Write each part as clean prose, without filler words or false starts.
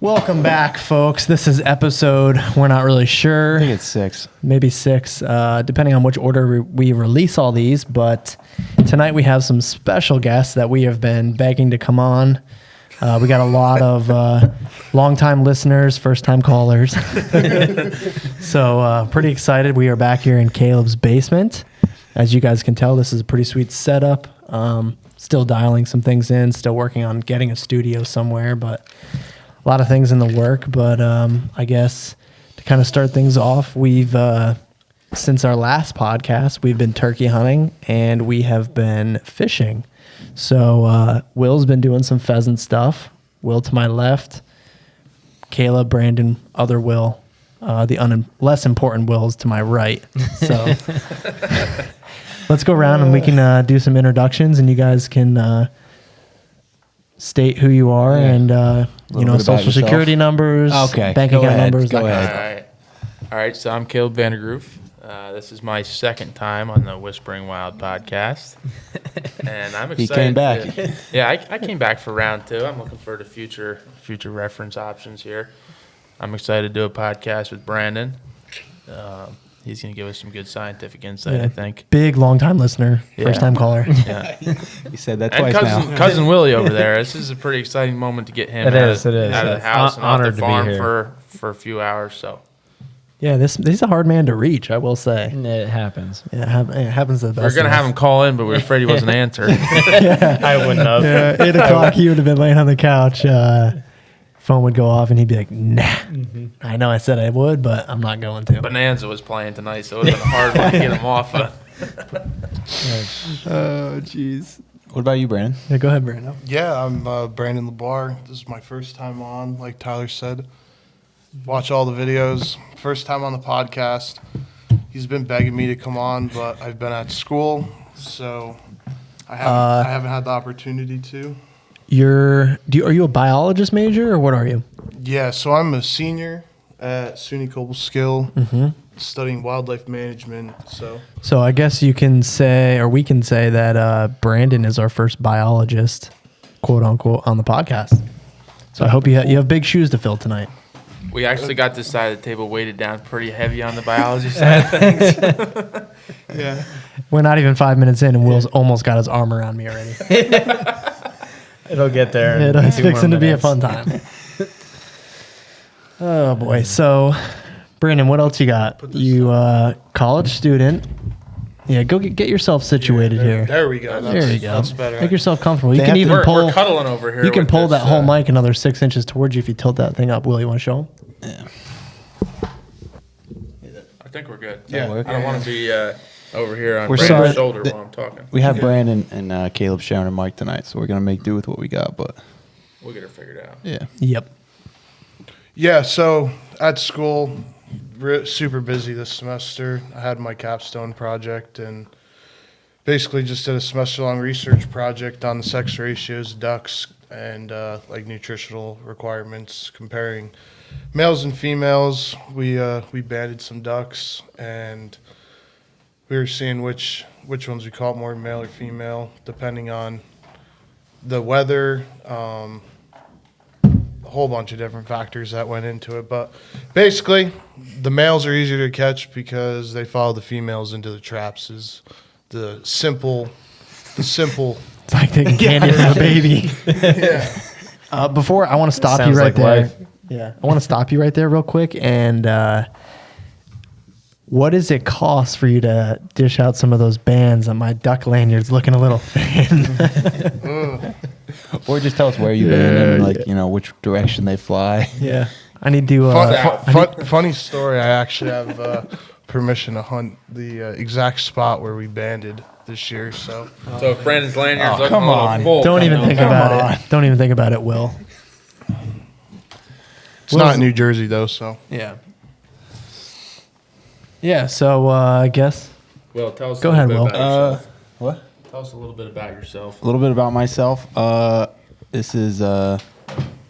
Welcome back, folks. This is episode, we're not really sure. I think it's 6. Maybe 6, depending on which order we release all these. But tonight we have some special guests that we have been begging to come on. We got a lot of longtime listeners, first-time callers. So pretty excited. We are back here in Caleb's basement. As you guys can tell, this is a pretty sweet setup. Still dialing some things in, still working on getting a studio somewhere, but a lot of things in the work. But I guess to kind of start things off, we've since our last podcast, we've been turkey hunting and we have been fishing. So Will's been doing some pheasant stuff. Will to my left, Caleb, Brandon, other Will. The less important Will's to my right. So let's go around and we can do some introductions, and you guys can state who you are and social security numbers, bank account numbers. All right. So I'm Caleb Vandergroof. This is my second time on the Whispering Wild podcast, and I'm excited. He came back. I came back for round 2. I'm looking forward to future reference options here. I'm excited to do a podcast with Brandon. He's going to give us some good scientific insight, I think. Big, long-time listener, first-time caller. Yeah. He said that and twice now. Cousin Willie over there. This is a pretty exciting moment to get him out of the house and off the farm for a few hours. So. Yeah, he's a hard man to reach, I will say. It happens. Yeah, it happens to the best. We were going to have him call in, but we were afraid he wasn't answering. I wouldn't have. Yeah, 8 o'clock, he would have been laying on the couch. Phone would go off, and he'd be like, nah. Mm-hmm. I know I said I would, but I'm not going to. Bonanza was playing tonight, so it would have been hard one to get him off. Oh, jeez. What about you, Brandon? Yeah, go ahead, Brandon. Yeah, I'm Brandon LeBar. This is my first time on, like Tyler said. Watch all the videos. First time on the podcast. He's been begging me to come on, but I've been at school, so I haven't had the opportunity to. Are you a biologist major, or what are you? Yeah, so I'm a senior at SUNY Cobleskill, studying wildlife management. So I guess you can say, or we can say that Brandon is our first biologist, quote unquote, on the podcast. So I hope you have big shoes to fill tonight. We actually got this side of the table weighted down pretty heavy on the biology side of things. yeah, we're not even 5 minutes in, and Will's almost got his arm around me already. It'll get there. It's fixing to be a fun time. Oh, boy. So, Brandon, what else you got? You college student. Yeah, go get yourself situated here. There we go. There you go. That's better. Make yourself comfortable. You can even we're cuddling over here. You can pull that whole mic another 6 inches towards you if you tilt that thing up. Will, you want to show him? Yeah. I think we're good. Yeah. I don't want to be over here on We're Brandon's sorry. shoulder while I'm talking. We have Brandon and Caleb sharing a mic tonight, so we're going to make do with what we got, but We'll get it figured out. yeah. Yep. Yeah, so at school, super busy this semester. I had my capstone project and basically just did a semester-long research project on the sex ratios of ducks and like nutritional requirements, comparing males and females. We banded some ducks, and we were seeing which ones we caught more male or female, depending on the weather, a whole bunch of different factors that went into it. But basically, the males are easier to catch because they follow the females into the traps. Is the simple. It's like taking candy from a baby. Yeah. Before, I want to stop you Sounds right like there. life. Yeah, I want to stop you right there real quick. And what does it cost for you to dish out some of those bands on my duck lanyard's looking a little thin? Or just tell us where you've been and, which direction they fly. Yeah. I need to... Funny story. I actually have permission to hunt the exact spot where we banded this year. So if Brandon's lanyard's looking come a little on. full, Don't even think about it. Don't even think about it, Will. it's not in New Jersey though. So Yeah. Yeah, so I guess... Will, tell us Go a little ahead, bit Will. about yourself. What? Tell us a little bit about yourself. A little bit about myself. This is my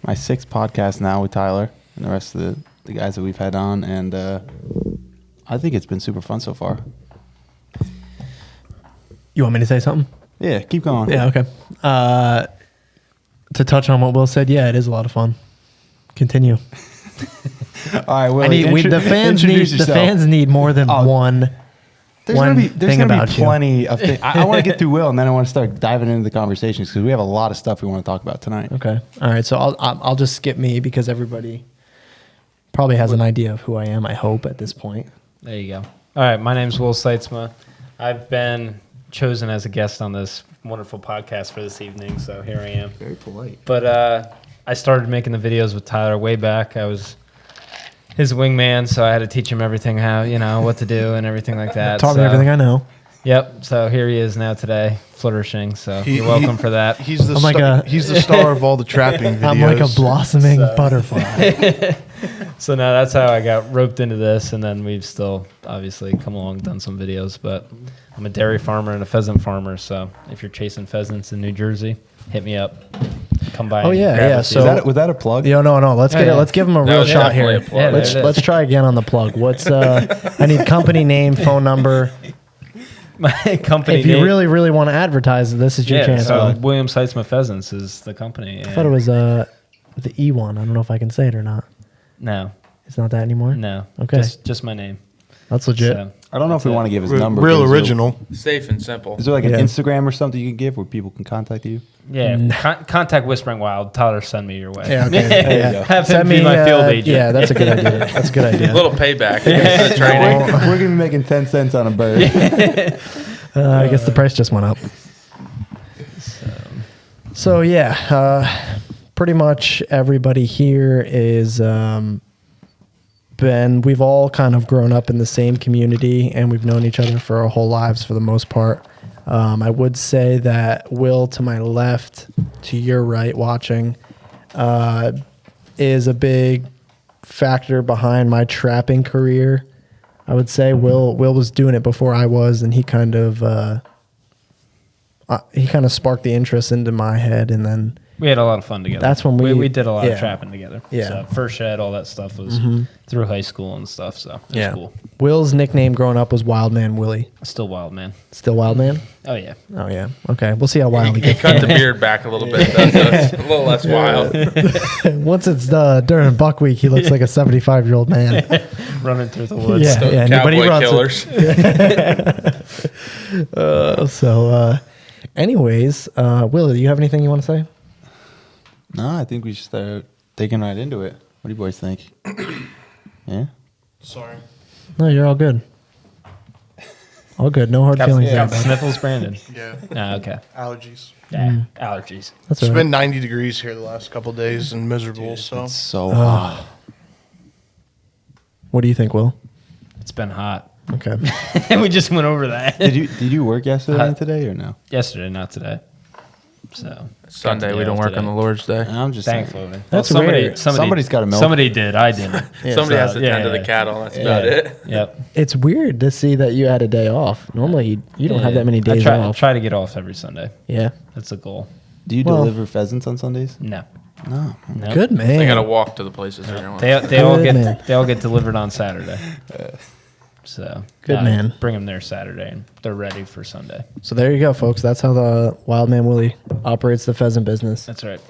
6th podcast now with Tyler and the rest of the guys that we've had on, and I think it's been super fun so far. You want me to say something? Yeah, keep going. Yeah, okay. To touch on what Will said, yeah, it is a lot of fun. Continue. All right, well, The fans need more than one. There's one gonna be thing about plenty of things. I want to get through Will, and then I want to start diving into the conversations because we have a lot of stuff we want to talk about tonight. Okay. All right. So I'll just skip me because everybody probably has an idea of who I am. I hope at this point. There you go. All right, my name's Will Seitzma. I've been chosen as a guest on this wonderful podcast for this evening, so here I am. Very polite. But I started making the videos with Tyler way back. I was his wingman, so I had to teach him everything, what to do and everything like that. Taught me everything I know. Yep. So here he is now today, flourishing. So you're welcome for that. He's the star of all the trapping videos. I'm like a blossoming butterfly. So now that's how I got roped into this, and then we've still obviously come along, done some videos. But I'm a dairy farmer and a pheasant farmer, so if you're chasing pheasants in New Jersey, hit me up. Come by. Oh yeah, yeah. So was that a plug? No. Let's get it. Let's give him a real shot here. Yeah, let's try again on the plug. What's I need company name, phone number. My company. If you really want to advertise, this is your chance. So William Seitzma Pheasants is the company. I thought it was the E1. I don't know if I can say it or not. No, it's not that anymore. No. Okay. Just my name. That's legit. So, I don't know if we want to give his number. Real original. Safe and simple. Is there like an Instagram or something you can give where people can contact you? yeah. Contact Whispering Wild. Tyler, send me your way. Yeah. Okay. There you go. Have him be my field agent. Yeah, that's a good idea. That's a good idea. A little payback against the training. We're gonna be making 10 cents on a bird. I guess the price just went up. So yeah, pretty much everybody here is we've all kind of grown up in the same community, and we've known each other for our whole lives for the most part. I would say that Will to my left, to your right watching, is a big factor behind my trapping career. I would say Will was doing it before I was, and he kind of sparked the interest into my head, and then we had a lot of fun together. That's when we did a lot of trapping together. Yeah. So first shed, all that stuff was through high school and stuff. So it was cool. Will's nickname growing up was Wildman Willie. Still Wildman. Still Wildman? Oh yeah. Oh yeah. Okay. We'll see how wild he He gets. cut the beard back a little bit, though, so it's a little less wild. Once it's during Buck Week, he looks like a 75-year-old man. Running through the woods. Yeah. Cowboy killers. Anyways, Will, do you have anything you want to say? No, I think we should start digging right into it. What do you boys think? Yeah? Sorry. No, you're all good. All good. No hard feelings there. bud. Sniffles, Brandon. Yeah. Ah, okay. Allergies. Yeah. Allergies. That's It's all right. been 90 degrees here the last couple of days and miserable. So It's so hot. What do you think, Will? It's been hot. Okay. We just went over that. Did you work yesterday and today or no? Yesterday, not today. So Sunday, we don't work on the Lord's Day. I'm just saying. thankfully. That's rare. Somebody's gotta milk. Somebody did. I didn't. Somebody has to yeah, tend to yeah. the cattle. That's about it. Yep. It's weird to see that you had a day off. Normally, you don't have that many days I off. try to get off every Sunday. Yeah. That's a goal. Do you Well- deliver pheasants on Sundays? No. No. Nope. Good man. They got to walk to the places they're going. They all Good man. get delivered on Saturday. So Good man. Bring them there Saturday, and they're ready for Sunday. So there you go, folks. That's how the Wildman Willie operates the pheasant business. That's right.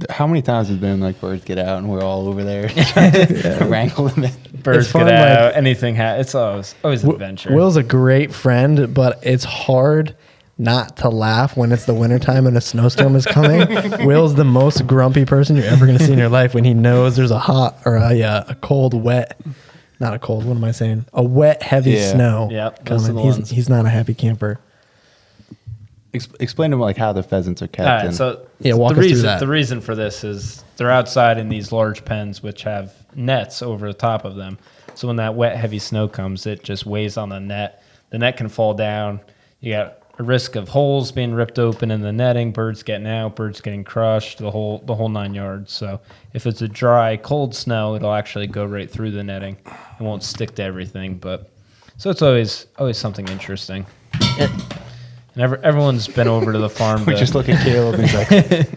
How many times has it been like birds get out and we're all over there trying to wrangle them in? Birds fun, get out. like- Anything. It's always an adventure. Will's a great friend, but it's hard not to laugh when it's the wintertime and a snowstorm is coming. Will's the most grumpy person you're ever going to see in your life when he knows there's a hot or a cold, wet, not a cold, what am I saying? A wet, heavy snow Yep, those are coming. the ones. He's not a happy camper. Explain to them like how the pheasants are kept. All right, in. so walk the us through reason that. the reason for this is they're outside in these large pens which have nets over the top of them. So when that wet, heavy snow comes, it just weighs on the net. The net can fall down. You got a risk of holes being ripped open in the netting, birds getting out, birds getting crushed, the whole 9 yards. So if it's a dry, cold snow, it'll actually go right through the netting. It won't stick to everything, but so it's always something interesting. And everyone's been over to the farm. we just look at Caleb and he's like,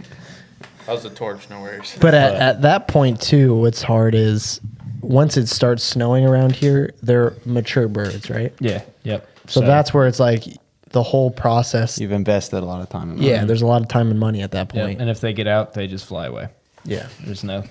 How's the torch? No worries. But at that point, too, what's hard is once it starts snowing around here, they're mature birds, right? Yeah, yep. So that's where it's like the whole process. You've invested a lot of time. And money. Yeah, there's a lot of time and money at that point. And if they get out, they just fly away. Yeah. There's no.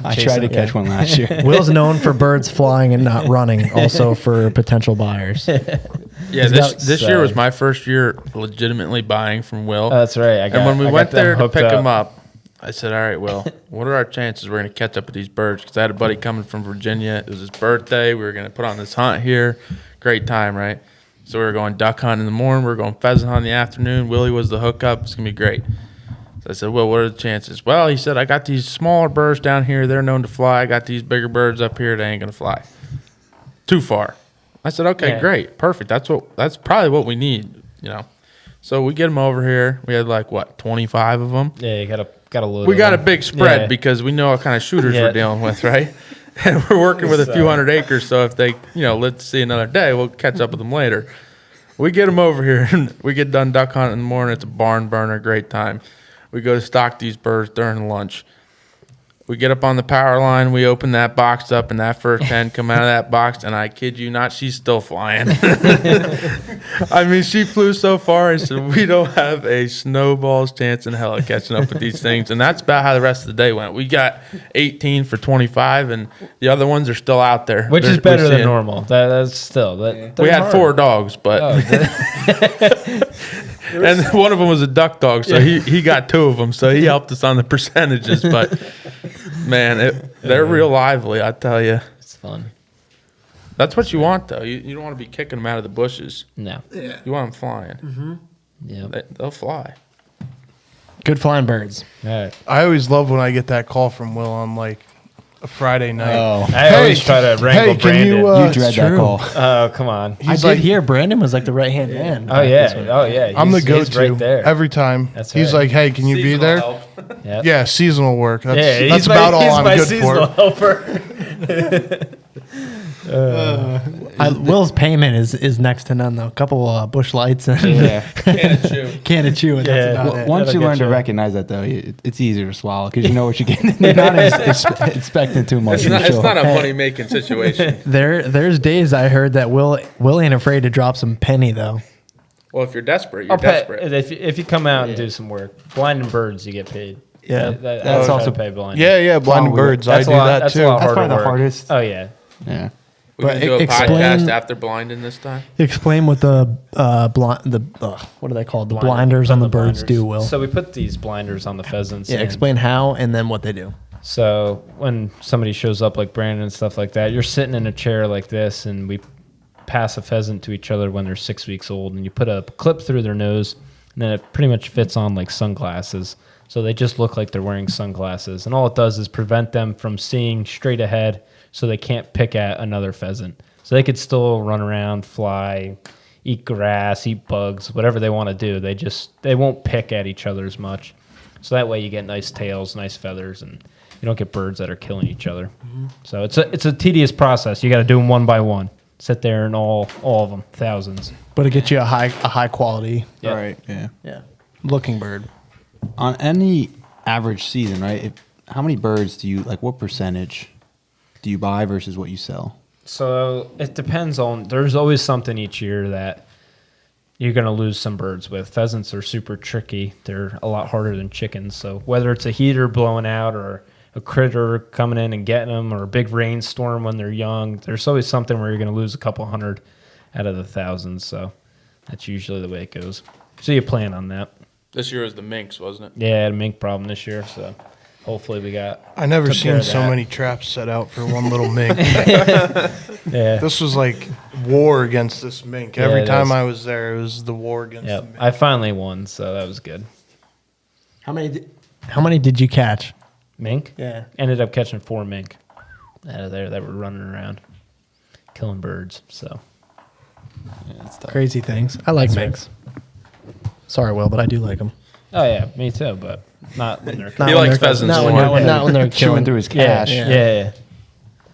I tried to catch one last year. Will's known for birds flying and not running, also for potential buyers. Yeah, this year was my first year legitimately buying from Will. That's right. And when we went there to pick him up, I said, all right, Will, what are our chances we're going to catch up with these birds? Because I had a buddy coming from Virginia. It was his birthday. We were going to put on this hunt here. Great time, right? So we were going duck hunt in the morning. We were going pheasant hunt in the afternoon. Willie was the hookup. It's going to be great. So I said, well, what are the chances? Well, he said, I got these smaller birds down here. They're known to fly. I got these bigger birds up here. They ain't going to fly. Too far. I said, okay, great. Perfect. That's probably what we need, you know. So we get them over here. We had 25 of them. Yeah, you got a load. We got a big spread because we know what kind of shooters we're dealing with, right? And we're working with a few hundred acres. So if they, let's see another day, we'll catch up with them later. We get them over here and we get done duck hunting in the morning. It's a barn burner, great time. We go to stock these birds during lunch. We get up on the power line. We open that box up, and that first hen come out of that box, and I kid you not, she's still flying. I mean, she flew so far. I said, we don't have a snowball's chance in hell of catching up with these things. And that's about how the rest of the day went. We got 18 for 25, and the other ones are still out there. Which is better than normal. That's still. We had 4 dogs, but... and one of them was a duck dog, so he got 2 of them, so he helped us on the percentages. But man, they're real lively, I tell you. It's fun. That's what you want, though. You don't want to be kicking them out of the bushes. No. Yeah. You want them flying. Mm-hmm. Yeah. They'll fly. Good flying birds. All right. I always love when I get that call from Will on a Friday night. Oh, I always try to wrangle Brandon. you dread that call. Oh, come on. I did hear Brandon was the right hand man. Oh, yeah. I'm the He's go-to right there. every time. That's he's right. like, hey, can you be there? Yep. Yeah, seasonal work. That's he's about he's all I'm my good seasonal for. helper. Will's payment is next to none, though. A couple bush lights and can of chew. And that's about it. Once you learn to recognize that, though, it's easier to swallow because you know what you're getting. You're not expecting too much. It's not a money-making situation. There's days I heard that Will ain't afraid to drop some penny, though. Well, if you're desperate, you're desperate. If you come out and do some work, blinding birds, you get paid. Yeah, that's also pay blind. Yeah, blinding birds. I do that too. A lot That's probably the work. hardest. Oh yeah. Yeah. We're going to do a podcast after blinding this time. Explain what the what are they called? The blinders on the birds do, Will. So we put these blinders on the pheasants. Yeah, explain how and then what they do. So when somebody shows up like Brandon and stuff like that, you're sitting in a chair like this, and we pass a pheasant to each other when they're 6 weeks old, and you put a clip through their nose, and then it pretty much fits on like sunglasses. So they just look like they're wearing sunglasses, and all it does is prevent them from seeing straight ahead, so they can't pick at another pheasant. So they could still run around, fly, eat grass, eat bugs, whatever they want to do. They won't pick at each other as much. So that way you get nice tails, nice feathers, and you don't get birds that are killing each other. Mm-hmm. So it's a tedious process. You got to do them one by one. Sit there and all of them, thousands. But it gets you a high quality. Yep. Right. Yeah. Looking bird. On any average season, right? How many birds do you what percentage do you buy versus what you sell? So it depends on. There's always something each year that you're going to lose some birds with. Pheasants are super tricky. They're a lot harder than chickens. So whether it's a heater blowing out or a critter coming in and getting them or a big rainstorm when they're young, there's always something where you're going to lose a couple hundred out of the thousands. So that's usually the way it goes. So you plan on that. This year was the minks, wasn't it? Yeah, I had a mink problem this year, so hopefully we got. I never took care seen of so that. many traps set out for one little mink. Yeah. This was like war against this mink. Yeah, Every it time is. I was there, it was the war against the mink. I finally won, so that was good. How many did you catch? Mink? Yeah. Ended up catching 4 mink out of there that were running around, killing birds. So Yeah, it's tough. Crazy things. I like minks. Sorry, Will, but I do like them. Oh yeah, me too, but not when they're He likes pheasants Not more. when they're Chewing killing. through his yeah, cash. yeah.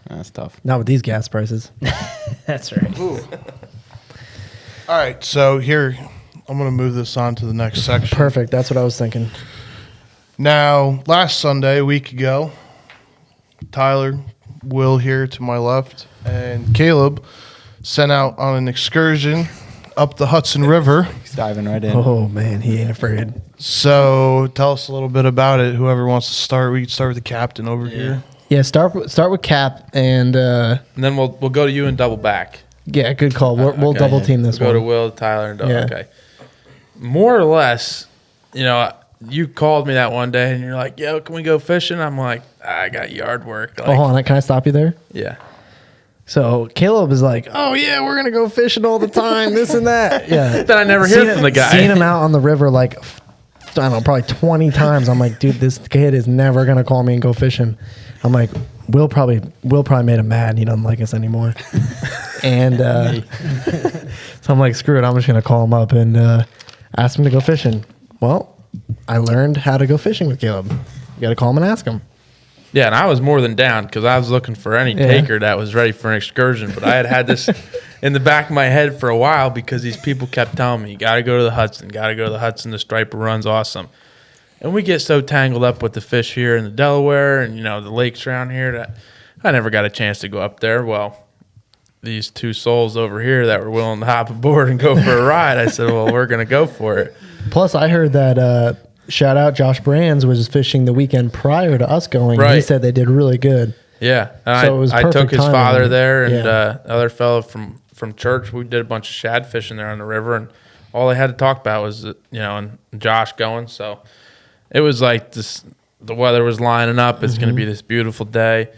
That's tough. Not with these gas prices. That's right. All right, so here, I'm going to move this on to the next section. Perfect. That's what I was thinking. Now, last Sunday, a week ago, Tyler, Will here to my left, and Caleb sent out on an excursion up the Hudson River. He's diving right in. Oh man, he ain't afraid. So tell us a little bit about it. Whoever wants to start, we can start with the captain over here. Yeah, start with Cap, and And then we'll go to you and double back. yeah, good call. We'll Okay. double team this Go one. to Will, Tyler, and double. Yeah. Okay. More or less, you called me that one day and you're like, "Yo, can we go fishing?" I'm like, "I got yard work." Like, Oh, hold on, can I stop you there? yeah. So Caleb is like, "Oh yeah, we're gonna go fishing all the time, this and that." Yeah. Then I never hear from the guy. Seen him out on the river like, I don't know, probably 20 times. I'm like, dude, this kid is never gonna call me and go fishing. I'm like, Will probably made him mad. He doesn't like us anymore. And so I'm like, screw it. I'm just gonna call him up and ask him to go fishing. Well, I learned how to go fishing with Caleb. You got to call him and ask him. Yeah, and I was more than down because I was looking for any taker that was ready for an excursion. But I had this in the back of my head for a while because these people kept telling me, "You got to go to the Hudson. Got to go to the Hudson. The striper run's awesome." And we get so tangled up with the fish here in the Delaware and the lakes around here that I never got a chance to go up there. Well, these two souls over here that were willing to hop aboard and go for a ride, I said, "Well, we're gonna go for it." Plus, I heard that shout out Josh Brands was fishing the weekend prior to us going. Right. He said they did really good. Yeah, and So it was I perfect took his timing. father there and Yeah. other fellow from church. We did a bunch of shad fishing there on the river, and all they had to talk about was and Josh going. So it was like this. The weather was lining up. It's going to be this beautiful day,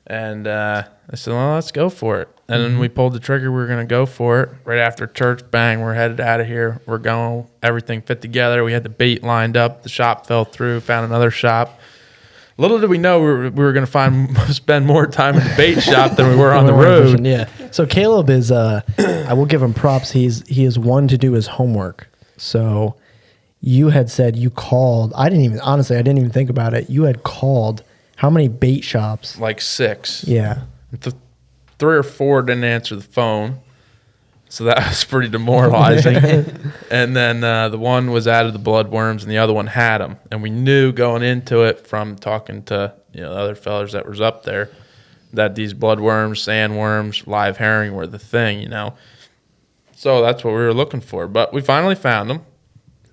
and I said, "Well, let's go for it." And then we pulled the trigger. We were going to go for it right after church. Bang! We're headed out of here. We're going. Everything fit together. We had the bait lined up. The shop fell through. Found another shop. Little did we know we were going to spend more time in the bait shop than we were on the road. Yeah. So Caleb is, I will give him props. He is one to do his homework. So you had said you called. I didn't even think about it. You had called how many bait shops? Like 6. Yeah. 3 or 4 didn't answer the phone, so that was pretty demoralizing. And then the one was out of the bloodworms, and the other one had them. And we knew going into it from talking to the other fellas that was up there that these bloodworms, sandworms, live herring were the thing. So that's what we were looking for. But we finally found them,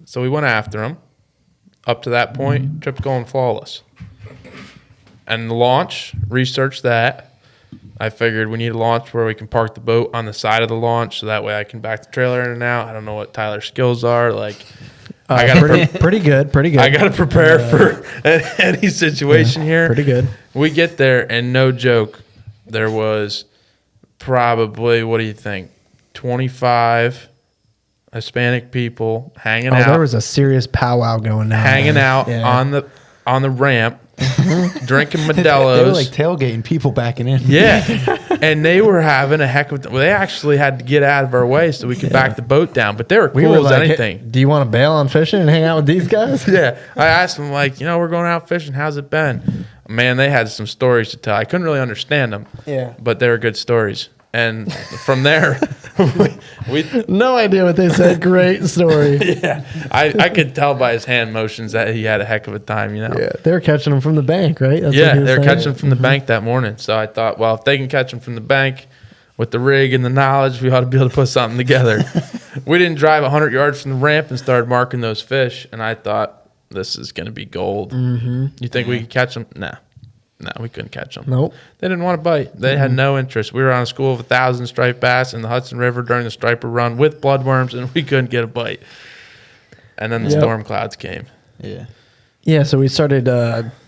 so we went after them. Up to that point, trip's going flawless. And the launch, researched that. I figured we need a launch where we can park the boat on the side of the launch so that way I can back the trailer in and out. I don't know what Tyler's skills are. Like, I got pretty good. I got to prepare for any situation here. Pretty good. We get there, and no joke, there was probably, what do you think, 25 Hispanic people hanging out. There was a serious powwow going down. Hanging there. out Yeah. on the ramp, drinking Modelo's. They were like tailgating people backing in. Yeah, and they were having a heck of. Well, they actually had to get out of our way so we could back the boat down. But they were cool We were as like, anything. "Hey, do you want to bail on fishing and hang out with these guys?" Yeah, I asked them like, we're going out fishing. How's it been? Man, they had some stories to tell. I couldn't really understand them. Yeah. but they were good stories. And from there, we No idea what they said. Great story. yeah, I could tell by his hand motions that he had a heck of a time. Yeah, they were catching them from the bank, right? That's what Yeah, he was they're saying. catching them from the bank that morning. So I thought, well, if they can catch them from the bank with the rig and the knowledge, we ought to be able to put something together. We didn't drive 100 yards from the ramp and started marking those fish. And I thought, this is going to be gold. Mm-hmm. You think we could catch them? Nah, we couldn't catch them. Nope. They didn't want to bite. They had no interest. We were on a school of 1,000 striped bass in the Hudson River during the striper run with bloodworms, and we couldn't get a bite. And then the storm clouds came. Yeah. Yeah, so we started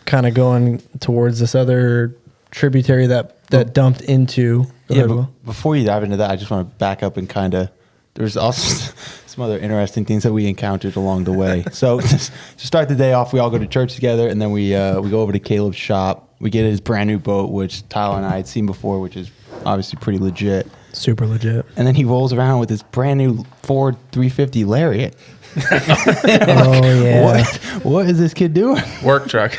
kind of going towards this other tributary that dumped into the Yeah, Hood. but before you dive into that, I just want to back up and kind of. There's also some other interesting things that we encountered along the way. So to start the day off, we all go to church together, and then we go over to Caleb's shop. We get his brand new boat, which Tyler and I had seen before, which is obviously pretty legit. Super legit. And then he rolls around with his brand new Ford 350 Lariat. Oh yeah. What is this kid doing? Work truck.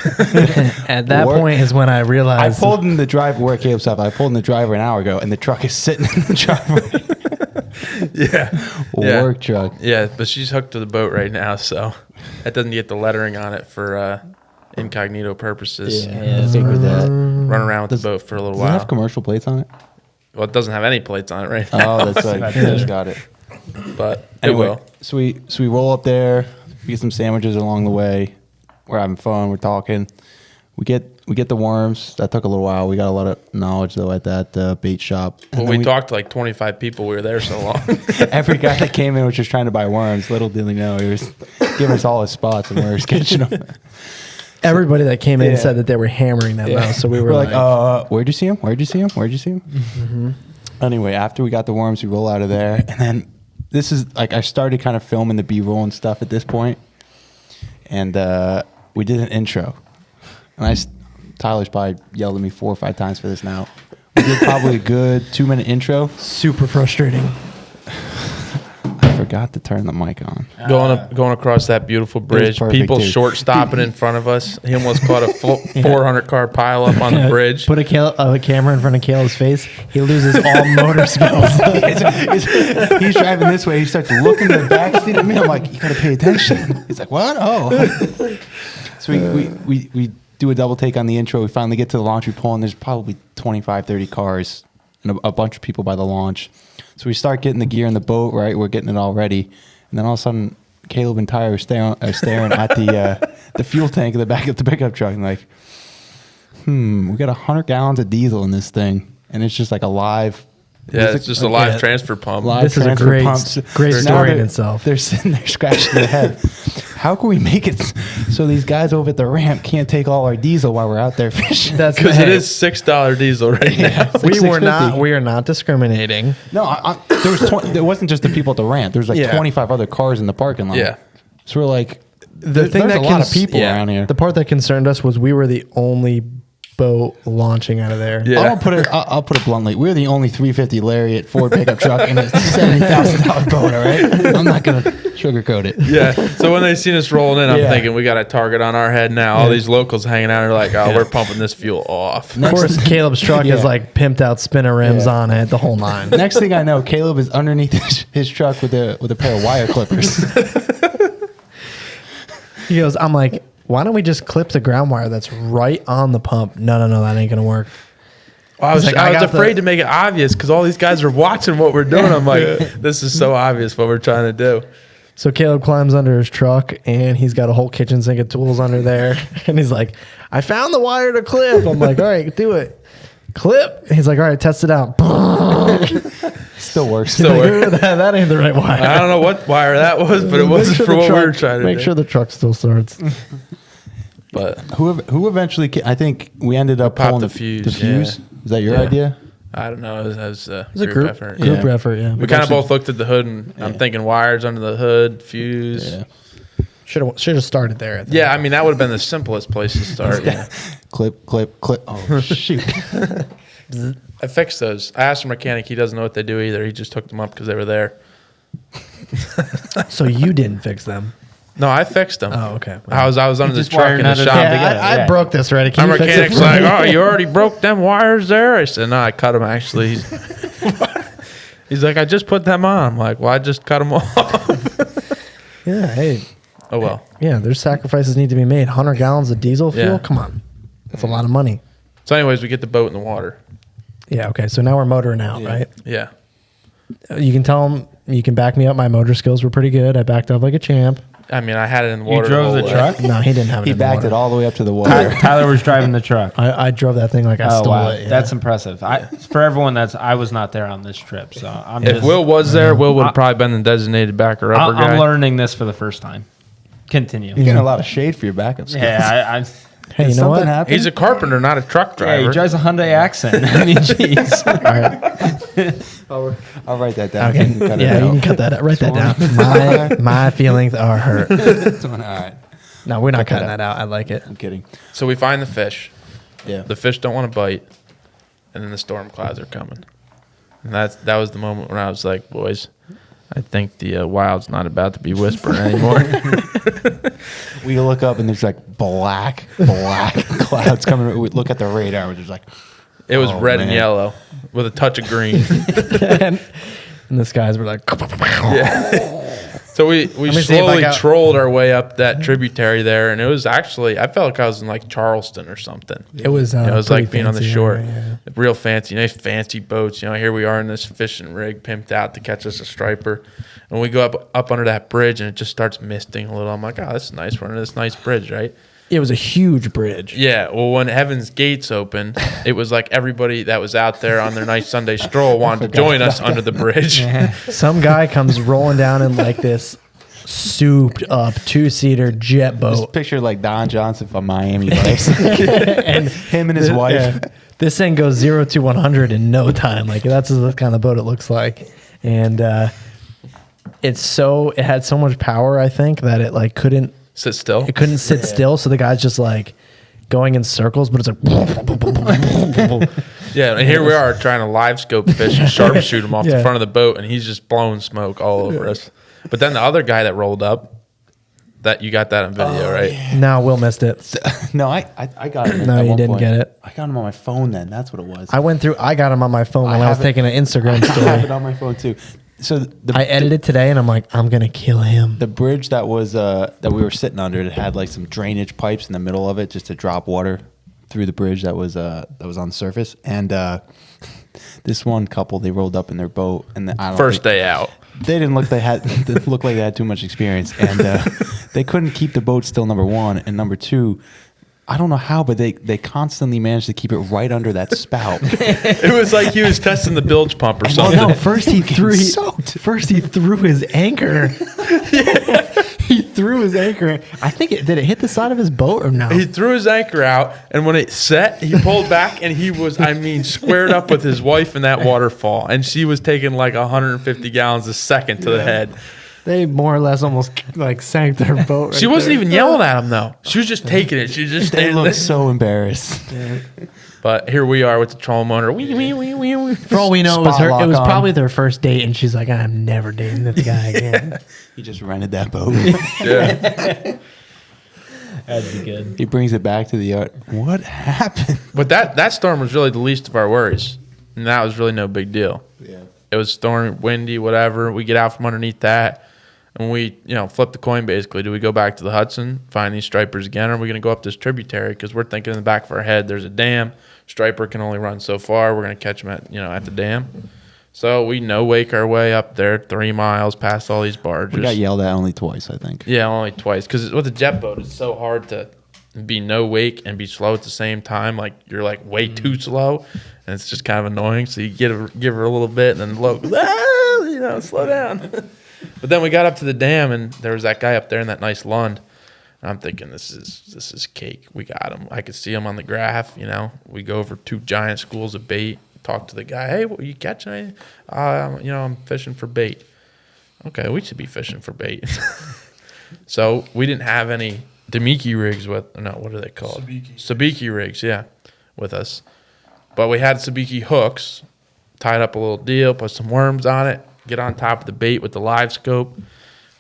At that Work. point is when I I realized pulled in the driver where Caleb's up. I pulled in the driver an hour ago, and the truck is sitting in the driveway. Yeah. Work truck. Yeah, but she's hooked to the boat right now, so that doesn't get the lettering on it for incognito purposes. Yeah, I figured that. Run around with the boat for a little Does it have while. commercial plates on it? Well, it doesn't have any plates on it right now. Oh, that's right. I just got it. but Anyway, it will. so we roll up there. We get some sandwiches along the way. We're having fun. We're talking. We get the worms. That took a little while. We got a lot of knowledge though at that bait shop. And Well, then we talked to like 25 people. We were there so long. Every guy that came in was just trying to buy worms. Little did he know he was giving us all his spots and we were catching them. Everybody that came in Yeah. said that they were hammering them though, so we were We're like, where'd you see him? Where'd you see him? Where'd you see him? Mm-hmm. Anyway, after we got the worms, we roll out of there, and then this is like I started kind of filming the B-roll and stuff at this point, and we did an intro, and Tyler's probably yelled at me 4 or 5 times for this now. We did probably a good 2-minute intro. super frustrating. I forgot to turn the mic on. Going across that beautiful bridge, perfect, people dude. short stopping in front of us. He almost caught a 400 car pile up on the bridge. Put a camera in front of Caleb's face. He loses all motor skills. He's driving this way. He starts looking in the back seat at me. I'm like, you gotta pay attention. He's like, what? Oh. So we do a double take on the intro. We finally get to the launch. We pull, and there's probably 25, 30 cars and a bunch of people by the launch. So we start getting the gear in the boat, right? We're getting it all ready. And then all of a sudden, Caleb and Tyler are staring at the fuel tank in the back of the pickup truck. And like, we got 100 gallons of diesel in this thing. And it's just like a live... Yeah, it's just a live transfer pump. Live This is a transfer great pumps. great Now story in they're- itself. They're sitting there scratching their head. How can we make it so these guys over at the ramp can't take all our diesel while we're out there fishing? That's Because it is $6 diesel right now. we were not. $6.50. We are not discriminating. No, there wasn't just the people at the ramp. There was like Yeah. 25 other cars in the parking lot. Yeah. So we're like, The thing there's that a lot of people around here. The part that concerned us was we were the only boat launching out of there. Yeah. I'll put it bluntly. We're the only 350 Lariat Ford pickup truck in a $70,000 boat. All right, I'm not gonna sugarcoat it. Yeah. So when they seen us rolling in, I'm Yeah. thinking we got a target on our head now. All these locals hanging out are like, oh, we're pumping this fuel off. Of course, Caleb's truck is Yeah. like pimped out spinner rims Yeah. on it, the whole nine. Next thing I know, Caleb is underneath his truck with a pair of wire clippers. He goes, I'm like, why don't we just clip the ground wire that's right on the pump? No, that ain't gonna work. I was, He's like, I I was got afraid to make it obvious because all these guys are watching what we're doing. I'm like, this is so obvious what we're trying to do. So Caleb climbs under his truck and he's got a whole kitchen sink of tools under there. And he's like, I found the wire to clip. I'm like, all right, do it. Clip. And he's like, all right, test it out. Still works. Still works. that ain't the right wire. I don't know what wire that was, but it Make wasn't sure for the what we truck- were trying to Make do. sure the truck still starts. But Who eventually? I think we ended up popped pulling the fuse, The fuse. yeah. Is that your Yeah. idea? I don't know. It was a It was a group group effort. Group Yeah. effort, yeah. We kind of both looked at the hood, and I'm thinking wires under the hood, fuse. Yeah. Should have started there. I think. Yeah, I mean that would have been the simplest place to start. Yeah. Clip. Oh shoot! I fixed those. I asked the mechanic; he doesn't know what they do either. He just took them up because they were there. So you didn't fix them. No, I fixed them. Oh, okay. I was under the just truck wired in the another shop. thing Yeah, together, I yeah. broke this already. Can Our you fix it mechanic's for like, me? "Oh, you already broke them wires there?" I said, "No, I cut them actually." He's like, "I just put them on." I'm like, "Well, I just cut them off." Yeah, hey. Oh well. Yeah, there's sacrifices need to be made. 100 gallons of diesel fuel? Yeah. Come on. That's a lot of money. So, anyways, we get the boat in the water. Yeah, okay. So now we're motoring out, Yeah. right? Yeah. You can tell them, you can back me up. My motor skills were pretty good. I backed up like a champ. I mean, I had it in the You water. drove whole the way. truck? No, he didn't have it He in the backed water. it all the way up to the water. Tyler was driving the truck. I drove that thing like I Oh stole wow, it. Yeah. that's impressive. For everyone I was not there on this trip, so I'm If just, Will was there, Will would have probably been the designated backer upper guy. I'm learning this for the first time. Continue. You're getting a lot of shade for your backup skills. Yeah, Hey, you Did know something what? happen? He's a carpenter, not a truck yeah, driver. he drives a Hyundai Accent. I mean, jeez. All right. I'll write that down. Okay. You can cut it Yeah, you out. can cut that out. Write that down. My feelings are hurt. All right. No, we're not Cut cutting that that out. I like it. I'm kidding. So we find the fish. Yeah. The fish don't want to bite, and then the storm clouds are coming. And that was the moment when I was like, boys, I think the wild's not about to be whispering anymore. We look up and there's like black clouds coming. We look at the radar. We're just like, It was Oh, red and man. yellow with a touch of green. and the skies were like, Yeah. So we me see if I slowly got- trolled our way up that tributary there, and it was actually, I felt like I was in like Charleston or something. It was. It was pretty like being on the fancy shore. area, yeah. Real fancy, nice fancy boats. Here we are in this fishing rig, pimped out to catch us a striper. And we go up under that bridge, and it just starts misting a little. I'm like, oh, this is nice. We're under this nice bridge, right? It was a huge bridge. Yeah. Well, when Heaven's Gates opened, it was like everybody that was out there on their nice Sunday stroll wanted to join us under the bridge. Some guy comes rolling down in like this souped up 2-seater jet Just boat. picture like Don Johnson from Miami Vice. And him and his wife. Yeah. This thing goes 0 to 100 in no time. Like that's the kind of boat it looks like. And it had so much power, I think, that it like couldn't Sit still. sit still. So the guy's just like going in circles, but it's like Yeah, and here we are trying to live scope fish and sharpshoot him off Yeah. the front of the boat, and he's just blowing smoke all over us. But then the other guy that rolled up, that you got that on video, right? No, Will missed it. No, I got him. No, at you one didn't point. get it. I got him on my phone then. That's what it was. I got him on my phone when I was have it- taking an Instagram I have story. it on my phone too. So I edited today and I'm like, I'm gonna kill him. the bridge that was that we were sitting under, it had like some drainage pipes in the middle of it just to drop water through the bridge that was on the surface. And this one couple, they rolled up in their boat, and I don't First think- day out. they didn't look look like they had too much experience, and they couldn't keep the boat still. Number one, and number two, I don't know how, but they constantly managed to keep it right under that spout. It was like he was testing the bilge pump or Well, something. no, first he threw soaked. he threw his anchor. He threw his anchor. I think did it hit the side of his boat or no? He threw his anchor out, and when it set, he pulled back, and he was, squared up with his wife in that waterfall, and she was taking like 150 gallons a second to the head. They more or less almost like sank their boat. She wasn't even yelling at him though. She was just taking it. She was just They standing there. looked so embarrassed. But here we are with the troll motor. Wee, wee, wee, wee, wee. For all we know, it was Spot it was lock on. probably their first date, and she's like, "I'm never dating this guy again." He just rented that boat. Yeah. That'd be good. He brings it back to the yard. What happened? But that storm was really the least of our worries. And that was really no big deal. Yeah. It was stormy, windy, whatever. We get out from underneath that, and we, flip the coin basically. Do we go back to the Hudson, find these stripers again, or are we going to go up this tributary? Because we're thinking in the back of our head, there's a dam. Striper can only run so far. We're going to catch them at the dam. So we no-wake our way up there 3 miles past all these barges. We got yelled at only twice, I think. Yeah, only twice. Because with a jet boat, it's so hard to be no-wake and be slow at the same time. Like, you're, like, way too slow, and it's just kind of annoying. So you give her a little bit, and then low, slow down. But then we got up to the dam, and there was that guy up there in that nice Lund. And I'm thinking, this is cake. We got him. I could see him on the graph, We go over 2 giant schools of bait, talk to the guy. Hey, what are you catching anything? I'm fishing for bait. Okay, we should be fishing for bait. So we didn't have any Demiki rigs what are they called? Sabiki rigs, yeah, with us. But we had Sabiki hooks, tied up a little deal, put some worms on it, get on top of the bait with the live scope,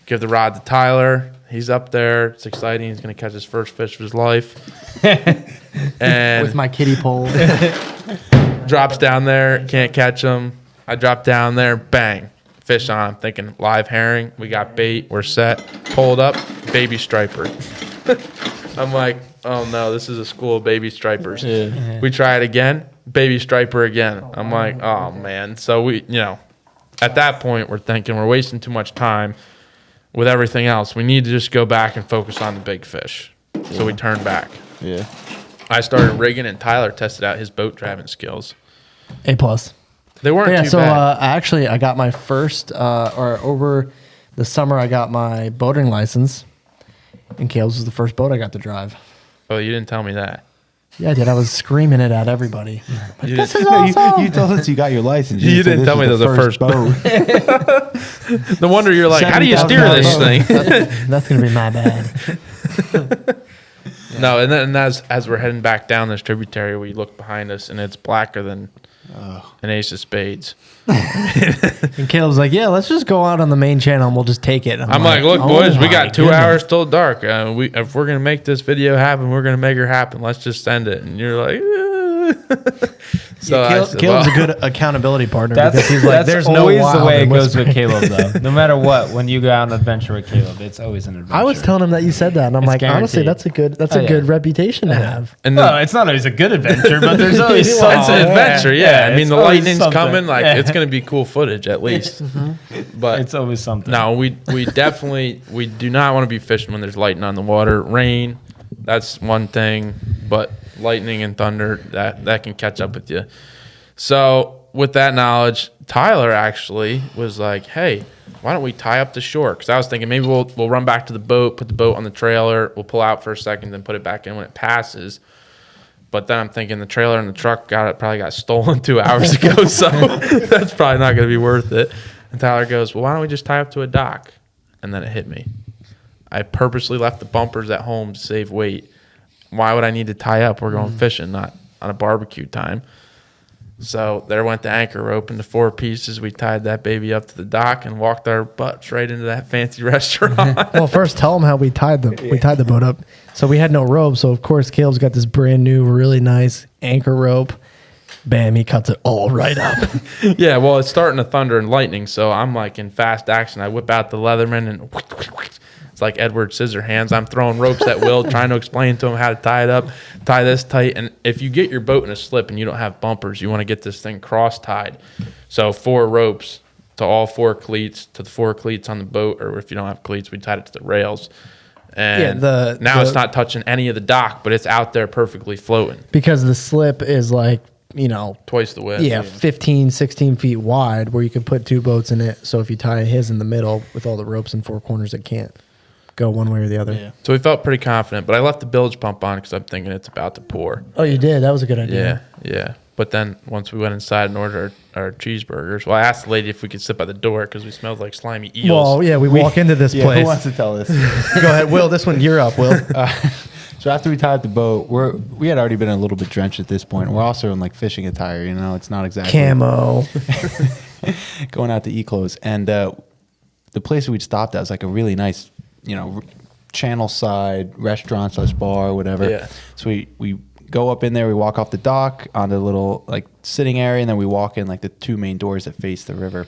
give the rod to Tyler. He's up there. It's exciting. He's going to catch his first fish of his life. And With my kiddie pole. drops down there, can't catch him. I drop down there, bang, fish on him. Thinking live herring, we got bait, we're set. Pulled up, baby striper. I'm like, oh no, this is a school of baby stripers. Yeah. We try it again, baby striper again. I'm like, oh man. So we, at that point, we're thinking we're wasting too much time with everything else. We need to just go back and focus on the big fish. So we turned back. Yeah. I started rigging, and Tyler tested out his boat driving skills. A+. They weren't Yeah, too so bad. I got my first, or over the summer, I got my boating license, and Caleb's was the first boat I got to drive. Oh, you didn't tell me that. Yeah, I did. I was screaming it at everybody. Like, You this didn't- is awesome. You told us you got your license. You said didn't this tell me was that was the first boat. No wonder you're like, how do you steer this thing? That's going to be my bad. No, and then as we're heading back down this tributary, we look behind us, and it's blacker than an ace of spades. And Caleb's like, yeah, let's just go out on the main channel and we'll just take it. I'm like, look, oh boys, we my got 2 goodness. hours till dark. If we're going to make this video happen, we're going to make her happen. Let's just send it. And you're like, So I said, Caleb's well, a good accountability partner That's, because he's like, that's there's no always wild the way it and goes with whispering. Caleb, though. No matter what, when you go out on an adventure with Caleb, it's always an adventure. I was telling him that you said that, and I'm It's like, honestly, guaranteed. that's a good reputation to have. and Well, it's not always a good adventure, but there's always it's something. an adventure, yeah. I mean, it's the always lightning's something. coming. Like, Yeah. it's going to be cool footage at least. But It's always something. no, we definitely we do not want to be fishing when there's lightning on the water. Rain, that's one thing, but lightning and thunder that can catch up with you. So with that knowledge, Tyler actually was like, "Hey, why don't we tie up the shore?" Because I was thinking maybe we'll run back to the boat, put the boat on the trailer, we'll pull out for a second, then put it back in when it passes. But then I'm thinking the trailer and the truck probably got stolen 2 hours ago, so that's probably not going to be worth it. And Tyler goes, "Well, why don't we just tie up to a dock?" And then it hit me. I purposely left the bumpers at home to save weight. Why would I need to tie up? We're going fishing, not on a barbecue time. So there went the anchor rope into 4 pieces. We tied that baby up to the dock and walked our butts right into that fancy restaurant. Well, first tell them how we tied the boat up. So we had no rope. So of course Caleb's got this brand new, really nice anchor rope. Bam, he cuts it all right up. Yeah, well, it's starting to thunder and lightning, so I'm like in fast action. I whip out the Leatherman and it's like Edward Scissorhands. I'm throwing ropes at Will, trying to explain to him how to tie it up, tie this tight. And if you get your boat in a slip and you don't have bumpers, you want to get this thing cross-tied. So 4 ropes to all 4 cleats, to the 4 cleats on the boat, or if you don't have cleats, we tied it to the rails. And now it's not touching any of the dock, but it's out there perfectly floating. Because the slip is like, Twice the width. 15, 16 feet wide where you can put 2 boats in it. So if you tie his in the middle with all the ropes in 4 corners, it can't go one way or the other. Yeah. So we felt pretty confident, but I left the bilge pump on because I'm thinking it's about to pour. Oh, you did? That was a good idea. Yeah. But then once we went inside and ordered our cheeseburgers, well, I asked the lady if we could sit by the door because we smelled like slimy eels. Well, yeah, we walk into this Yeah, place. who wants to tell this? Go ahead, Will. This one, you're up, Will. So after we tied the boat, we had already been a little bit drenched at this point. We're also in like fishing attire, it's not exactly Camo. going out to eat clothes. And the place we'd stopped at was like a really nice, channel side restaurant slash bar, whatever. Yeah. So we go up in there, we walk off the dock onto the little like sitting area, and then we walk in like the 2 main doors that face the river.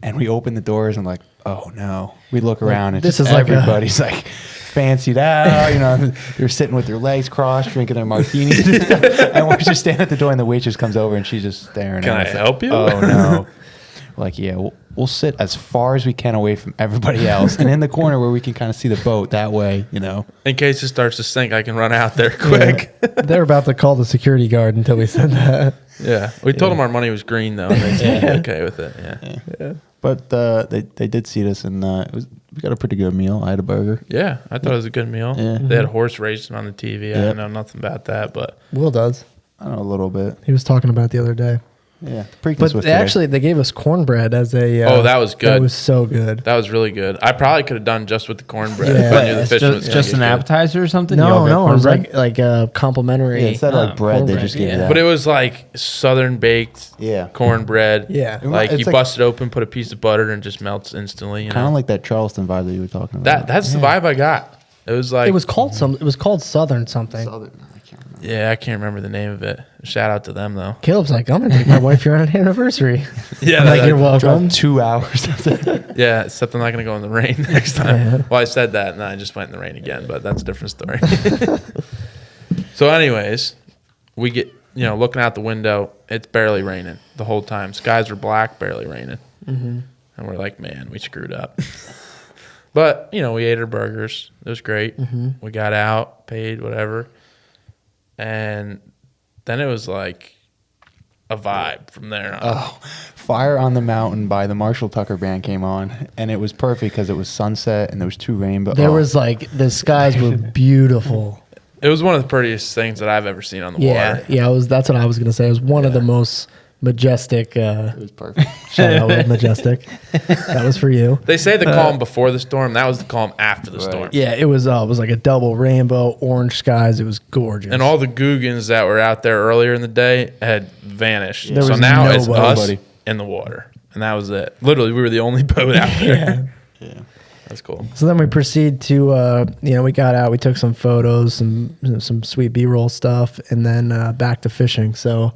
And we open the doors and like, oh no. We look around and This just is like everybody's like fancied out, they're sitting with their legs crossed, drinking their martinis and stuff. And we're just standing at the door and the waitress comes over and she's just staring Can at I us. help you? Oh no. We're like, yeah, we'll sit as far as we can away from everybody else and in the corner where we can kind of see the boat that way, In case it starts to sink, I can run out there quick. They're about to call the security guard until we said that. Yeah. We told them our money was green, though, and they seemed okay with it. Yeah. But they did seat us and we got a pretty good meal. I had a burger. Yeah, I thought it was a good meal. Yeah. They had horse racing on the TV. I Yeah. don't know nothing about that, but Will does. I don't know, a little bit. He was talking about it the other day. Yeah. Preakness But was they gave us cornbread as a. Oh, that was good. That was so good. that was really good. I probably could have done just with the cornbread Yeah. if I knew the It's fish was just an gonna get good. appetizer or something? No, Y'all got it was cornbread? like complimentary. Yeah, instead of like bread, they cornbread, just gave you yeah. that. But it was like southern baked Yeah. cornbread. Yeah. Like It's you like- bust it open, put a piece of butter, and it just melts instantly. You Kind know? of like that Charleston vibe that you were talking about. That's the vibe I got. It was like It was called Southern something. Southern. I can't remember. yeah, I can't remember the name of it. Shout out to them though. Caleb's like, I'm gonna take my wife here on an anniversary. Yeah, I'm like, you're Drove welcome. 2 hours. yeah, except I'm not gonna go in the rain next time. Yeah. Well, I said that, and then I just went in the rain again, but that's a different story. So, anyways, we get looking out the window. It's barely raining the whole time. Skies were black, barely raining, and we're like, man, we screwed up. But we ate our burgers. It was great. We got out, paid, whatever, and then it was like a vibe from there on. Oh, Fire on the Mountain by the Marshall Tucker Band came on, and it was perfect because it was sunset and there was 2 rainbows. There was like the skies were beautiful. It was one of the prettiest things that I've ever seen on the water. Yeah. That's what I was gonna say. It was one of the most majestic. It was perfect. Shout out, Will, majestic. That was for you. They say the calm before the storm. That was the calm after the storm. Yeah, it was like a double rainbow, orange skies. It was gorgeous. And all the Googans that were out there earlier in the day had vanished. There So was now it's nobody. us in the water. And that was it. Literally, we were the only boat out there. Yeah. That's cool. So then we proceed to, we got out, we took some photos, some sweet B-roll stuff, and then back to fishing. So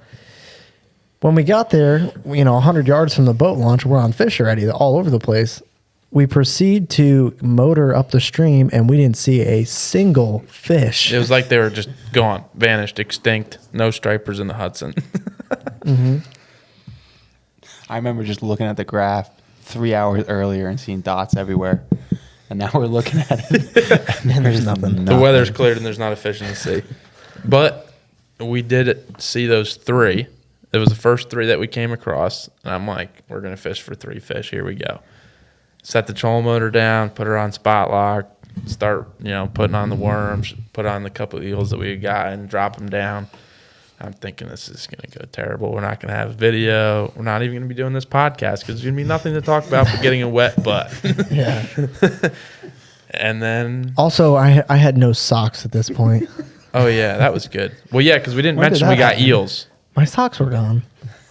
when we got there, 100 yards from the boat launch, we're on fish already, all over the place. We proceed to motor up the stream, and we didn't see a single fish. It was like they were just gone, vanished, extinct. No stripers in the Hudson. Mm-hmm. I remember just looking at the graph 3 hours earlier and seeing dots everywhere. And now we're looking at it. And there's nothing. The weather's cleared and there's not a fish in the sea. But we did see those 3. It was the first 3 that we came across. And I'm like, we're going to fish for 3 fish. Here we go. Set the trolling motor down, put her on spot lock, start, putting on the worms, put on the couple of eels that we got and drop them down. I'm thinking this is going to go terrible. We're not going to have video. We're not even going to be doing this podcast because there's going to be nothing to talk about but getting a wet butt. Yeah. And then... Also, I had no socks at this point. Oh, yeah, that was good. Well, yeah, because we didn't When did mention we that got happen? eels. My socks were gone.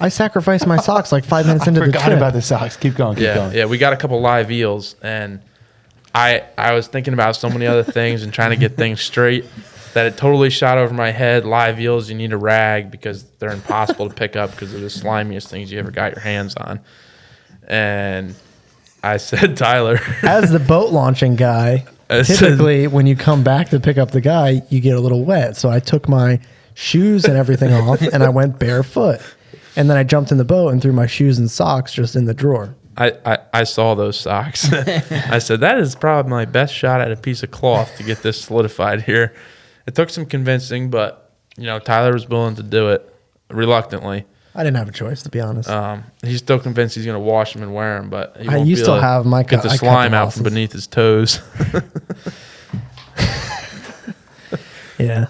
I sacrificed my socks like 5 minutes into the Forgot trip. about the socks. Keep going. Keep Yeah, going. yeah, we got a couple live eels, and I was thinking about so many other things and trying to get things straight that it totally shot over my head. Live eels, you need a rag because they're impossible to pick up because they're the slimiest things you ever got your hands on. And I said, Tyler, As the boat launching guy, I said- typically when you come back to pick up the guy, you get a little wet. So I took my shoes and everything off, and I went barefoot. And then I jumped in the boat and threw my shoes and socks just in the drawer. I saw those socks. I said, that is probably my best shot at a piece of cloth to get this solidified here. It took some convincing, but, Tyler was willing to do it reluctantly. I didn't have a choice, to be honest. He's still convinced he's going to wash them and wear them, but he won't you be still able to have my get the I cut slime the out from losses. beneath his toes. Yeah.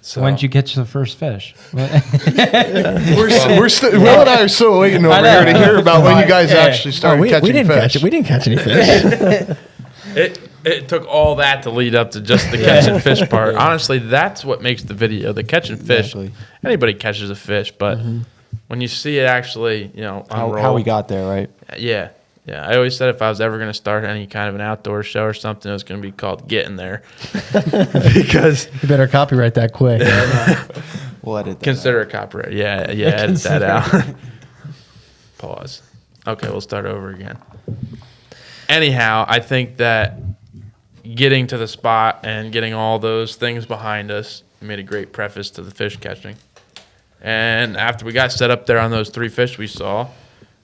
So When did you catch the first fish? Will and I are still waiting over here to hear about when you guys actually started we catching didn't fish. catch it. We didn't catch any fish. It took all that to lead up to just the catching fish part. Honestly, that's what makes the video. The catching fish. Exactly. Anybody catches a fish, but when you see it actually, unroll, How we got there, right? Yeah. Yeah, I always said if I was ever going to start any kind of an outdoor show or something, it was going to be called Getting There. Because You better copyright that quick. We'll edit that. consider it copyright. Yeah, edit that out. Pause. Okay, we'll start over again. Anyhow, I think that getting to the spot and getting all those things behind us made a great preface to the fish catching. And after we got set up there on those 3 fish we saw,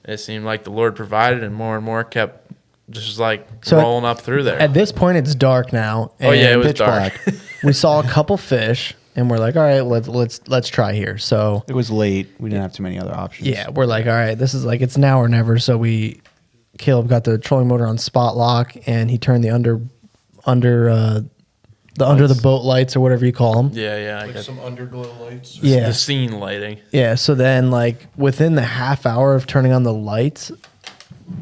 it seemed like the Lord provided, and more kept just like So rolling up through there. At this point, it's dark now. Oh yeah, it and was pitch dark. we saw a couple fish, and we're like, all right, let's try here. So It was late. We didn't have too many other options. yeah, we're like, all right, this is like it's now or never. So Caleb got the trolling motor on spot lock, and he turned the under the boat lights or whatever you call them. Yeah, I Like got some underglow lights. Yeah. the scene lighting. Yeah, so then like within the half hour of turning on the lights,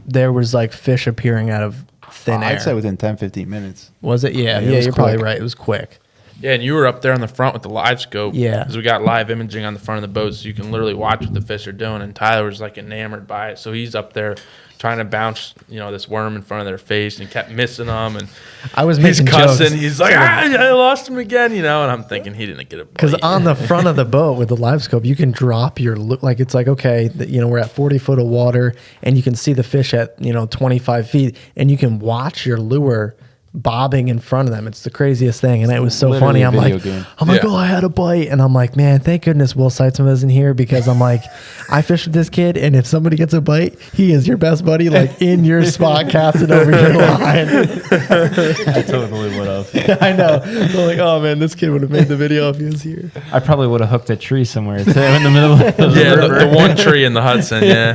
there was like fish appearing out of thin air. I'd say within 10, 15 minutes. Was it? Yeah, it was you're probably quick. right. It was quick. Yeah, and you were up there on the front with the live scope. Yeah. Because we got live imaging on the front of the boat, so you can literally watch what the fish are doing. And Tyler was like enamored by it, so he's up there trying to bounce, this worm in front of their face, and he kept missing them. And I was he's making cussing. jokes. He's like, I lost him again, And I'm thinking he didn't get a bite. Because on the front of the boat with the live scope, you can drop your like it's like okay, we're at 40 foot of water, and you can see the fish at 25 feet, and you can watch your lure bobbing in front of them. It's the craziest thing, and it was so Literally funny. a I'm video like, game. oh, I had a bite, and I'm like, man, thank goodness Will Seitzman isn't here because I'm like, I fish with this kid, and if somebody gets a bite, he is your best buddy, like in your spot, casting over your line. I totally would have. I know. So like, oh man, this kid would have made the video if he was here. I probably would have hooked a tree somewhere too in the middle of the yeah, river. the one tree in the Hudson, yeah.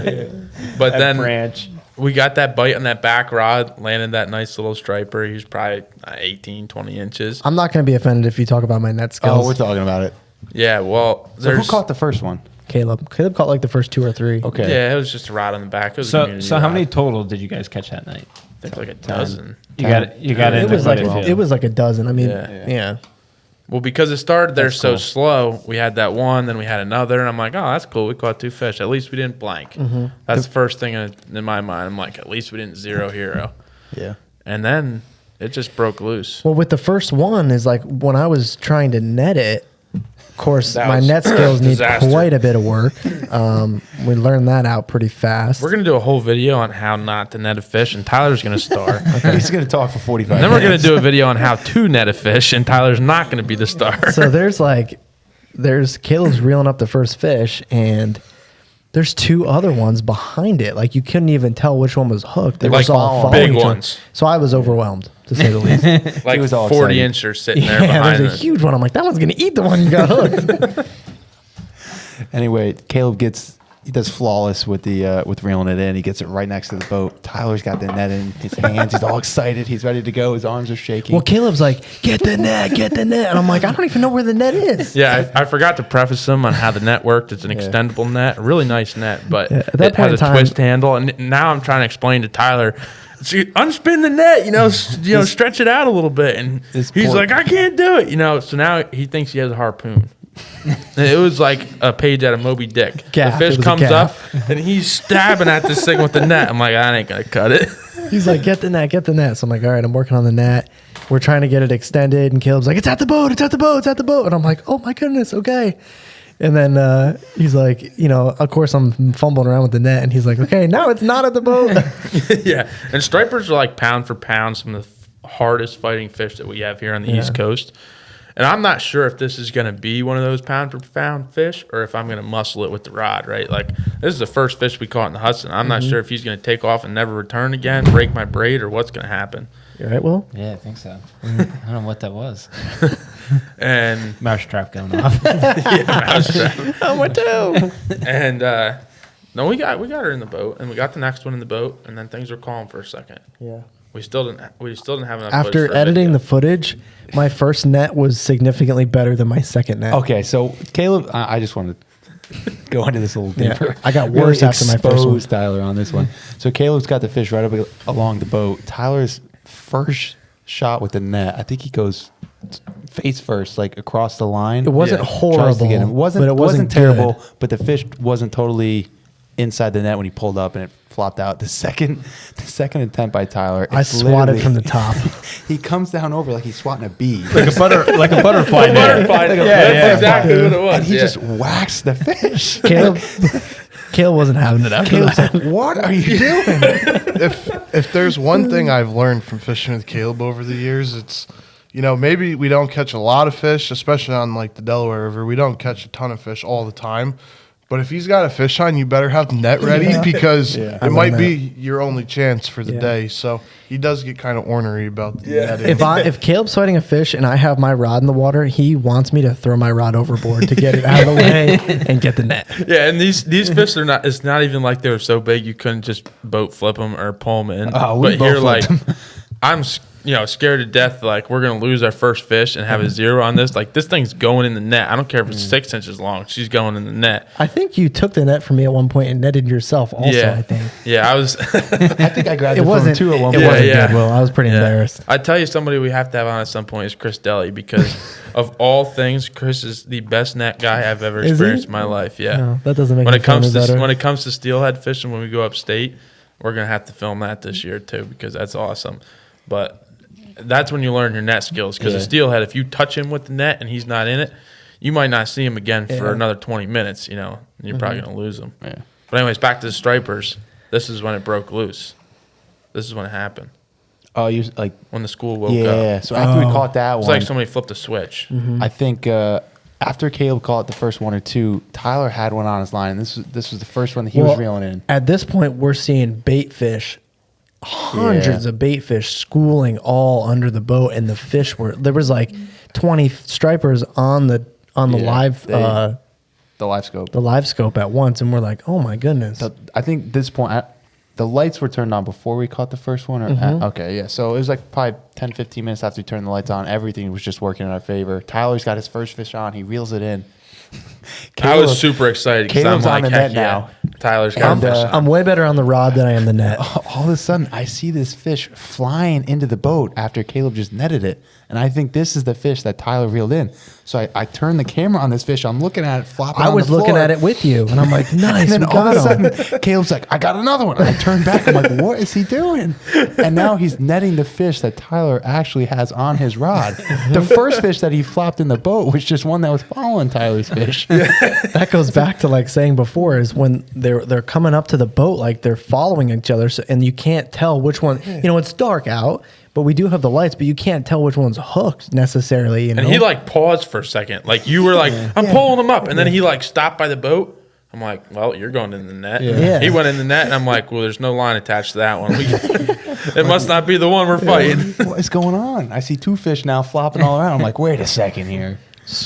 But That then branch. we got that bite on that back rod, landed that nice little striper. He was probably 18, 20 inches. I'm not going to be offended if you talk about my net skills. Oh, we're talking about it. Yeah, well, So who there's... caught the first one? Caleb caught like the first 2 or 3. Okay. Yeah, it was just a rod on the back. It was a So community how rod. many total did you guys catch that night? I think like a dozen. You got it. You got It it. was like a dozen. I mean, Yeah. yeah. Well, because it started there That's so cool. slow, we had that one, then we had another, and I'm like, oh, that's cool. We caught 2 fish. At least we didn't blank. That's the first thing in my mind. I'm like, at least we didn't zero hero. Yeah. And then it just broke loose. Well, with the first one is like when I was trying to net it, of course, That my was net skills need disaster. quite a bit of work. We learned that out pretty fast. We're going to do a whole video on how not to net a fish, and Tyler's going to star. He's going to talk for 45 Then we're minutes. going to do a video on how to net a fish, and Tyler's not going to be the star. So there's Caleb's reeling up the first fish, and there's 2 other ones behind it. Like you couldn't even tell which one was hooked. They Like was all following big each other. ones. So I was overwhelmed, to say the least. Like was all 40 excited. incher sitting there Yeah, behind there's a it. huge one. I'm like, that one's gonna eat the one you got hooked. Anyway, Caleb he does flawless with with reeling it in. He gets it right next to the boat. Tyler's got the net in his hands. He's all excited. He's ready to go. His arms are shaking. Well, Caleb's like, get the net, and I'm like, I don't even know where the net is. Yeah, I forgot to preface them on how the net worked. It's an extendable net, a really nice net, but at that it point has in a time- twist handle. And now I'm trying to explain to Tyler, unspin the net, stretch it out a little bit. And This he's poor- like, I can't do it, So now he thinks he has a harpoon. And it was like a page out of Moby Dick. Gaff, The it fish was a comes up gaff. and he's stabbing at this thing with the net. I'm like, I ain't gonna cut it. He's like, get the net. So I'm like, all right, I'm working on the net. We're trying to get it extended, and Caleb's like, it's at the boat. And I'm like, oh my goodness, okay. And then he's like, of course I'm fumbling around with the net, and he's like, okay, now it's not at the boat. Yeah, and stripers are like pound for pound some of the hardest fighting fish that we have here on the East Coast. And I'm not sure if this is going to be one of those pound for pound fish or if I'm going to muscle it with the rod, right? Like, this is the first fish we caught in the Hudson. I'm not sure if he's going to take off and never return again, break my braid, or what's going to happen. You all right, Will? Yeah, I think so. I don't know what that was. And Mousetrap going off. Oh, what too? and no, we got her in the boat, and we got the next one in the boat, and then things were calm for a second. Yeah. We still didn't have enough. After footage for a editing video. the footage, my first net was significantly better than my second net. Okay, so Caleb, I just want to go into this a little Yeah, deeper. I got worse after my first one. Expose Tyler on this one. So Caleb's got the fish right up along the boat. Tyler's first shot with the net, I think he goes face first, like across the line. It wasn't Yeah. Tries to horrible, get him. but it wasn't terrible, good. but the fish wasn't totally inside the net when he pulled up and it flopped out. The second attempt by Tyler, I it's swatted literally- from the top. He comes down over like he's swatting a bee. like a butterfly net. Butterfly, Like a that's butterfly. exactly what it was. And he yeah. just whacks the fish. Caleb wasn't having it after Caleb's that. like, what are you doing? If there's one thing I've learned from fishing with Caleb over the years, it's maybe we don't catch a lot of fish, especially on like the Delaware River. We don't catch a ton of fish all the time. But if he's got a fish on, you better have the net ready because I it might learned be your only chance for the Yeah. day. So he does get kind of ornery about the netting. If Caleb's fighting a fish and I have my rod in the water, he wants me to throw my rod overboard to get it out of the way and get the net. Yeah, and these fish are not. It's not even like they were so big you couldn't just boat flip them or pull them in. Oh, we but boat here, like, flipped 'em. I'm scared to death. Like, we're gonna lose our first fish and have a zero on this. Like, this thing's going in the net. I don't care if it's 6 inches long. She's going in the net. I think you took the net from me at one point and netted yourself also, yeah, I think. Yeah, I was. I think I grabbed It it wasn't, too at one it point. wasn't Yeah. good, Will. I was pretty embarrassed. I tell you, somebody we have to have on at some point is Chris Deli because of all things, Chris is the best net guy I've ever Is he? experienced in my life. Yeah. No, that doesn't make when me it comes feel any to better. when it comes to steelhead fishing when we go upstate, we're gonna have to film that this year too because that's awesome. But that's when you learn your net skills because Yeah. a steelhead, if you touch him with the net and he's not in it, you might not see him again for Yeah. another 20 minutes. And you're probably gonna lose him. Yeah. But anyways, back to the stripers. This is when it broke loose. This is when it happened. Oh, you like When the school woke yeah. up. So after we Oh. caught that It's one, like somebody flipped a switch. I think after Caleb caught the first one or two, Tyler had one on his line. And this was the first one that he was reeling in. At this point, we're seeing bait fish, hundreds Yeah. of bait fish schooling all under the boat, and the fish there was like 20 stripers on the Yeah, live The live scope. the live scope at once, and we're like, oh my goodness. I think this point, the lights were turned on before we caught the first one. Or okay, yeah. So it was like probably 10, 15 minutes after we turned the lights on. Everything was just working in our favor. Tyler's got his first fish on. He reels it in. I was super excited because I'm Caleb's on like, the heck net yeah, now. Tyler's got And, fish. I'm way better on the rod than I am the net. All of a sudden, I see this fish flying into the boat after Caleb just netted it. And I think this is the fish that Tyler reeled in. So I turn the camera on this fish. I'm looking at it flopping I on was the floor. looking at it with you, and I'm like, nice, And then we all of a got him. sudden, Caleb's like, I got another one. I turn back. I'm like, what is he doing? And now he's netting the fish that Tyler actually has on his rod. The first fish that he flopped in the boat was just one that was following Tyler's fish. That goes back to like saying before is when they're coming up to the boat, like they're following each other, so, and you can't tell which one. You know, it's dark out, but we do have the lights, but you can't tell which one's hooked necessarily. You know, And he like paused for a second. Like you were like, I'm pulling him up. And then he like stopped by the boat. I'm like, well, you're going in the net. Yeah. He went in the net and I'm like, well, there's no line attached to that one. It must not be the one we're fighting. What is going on? I see two fish now flopping all around. I'm like, wait a second here.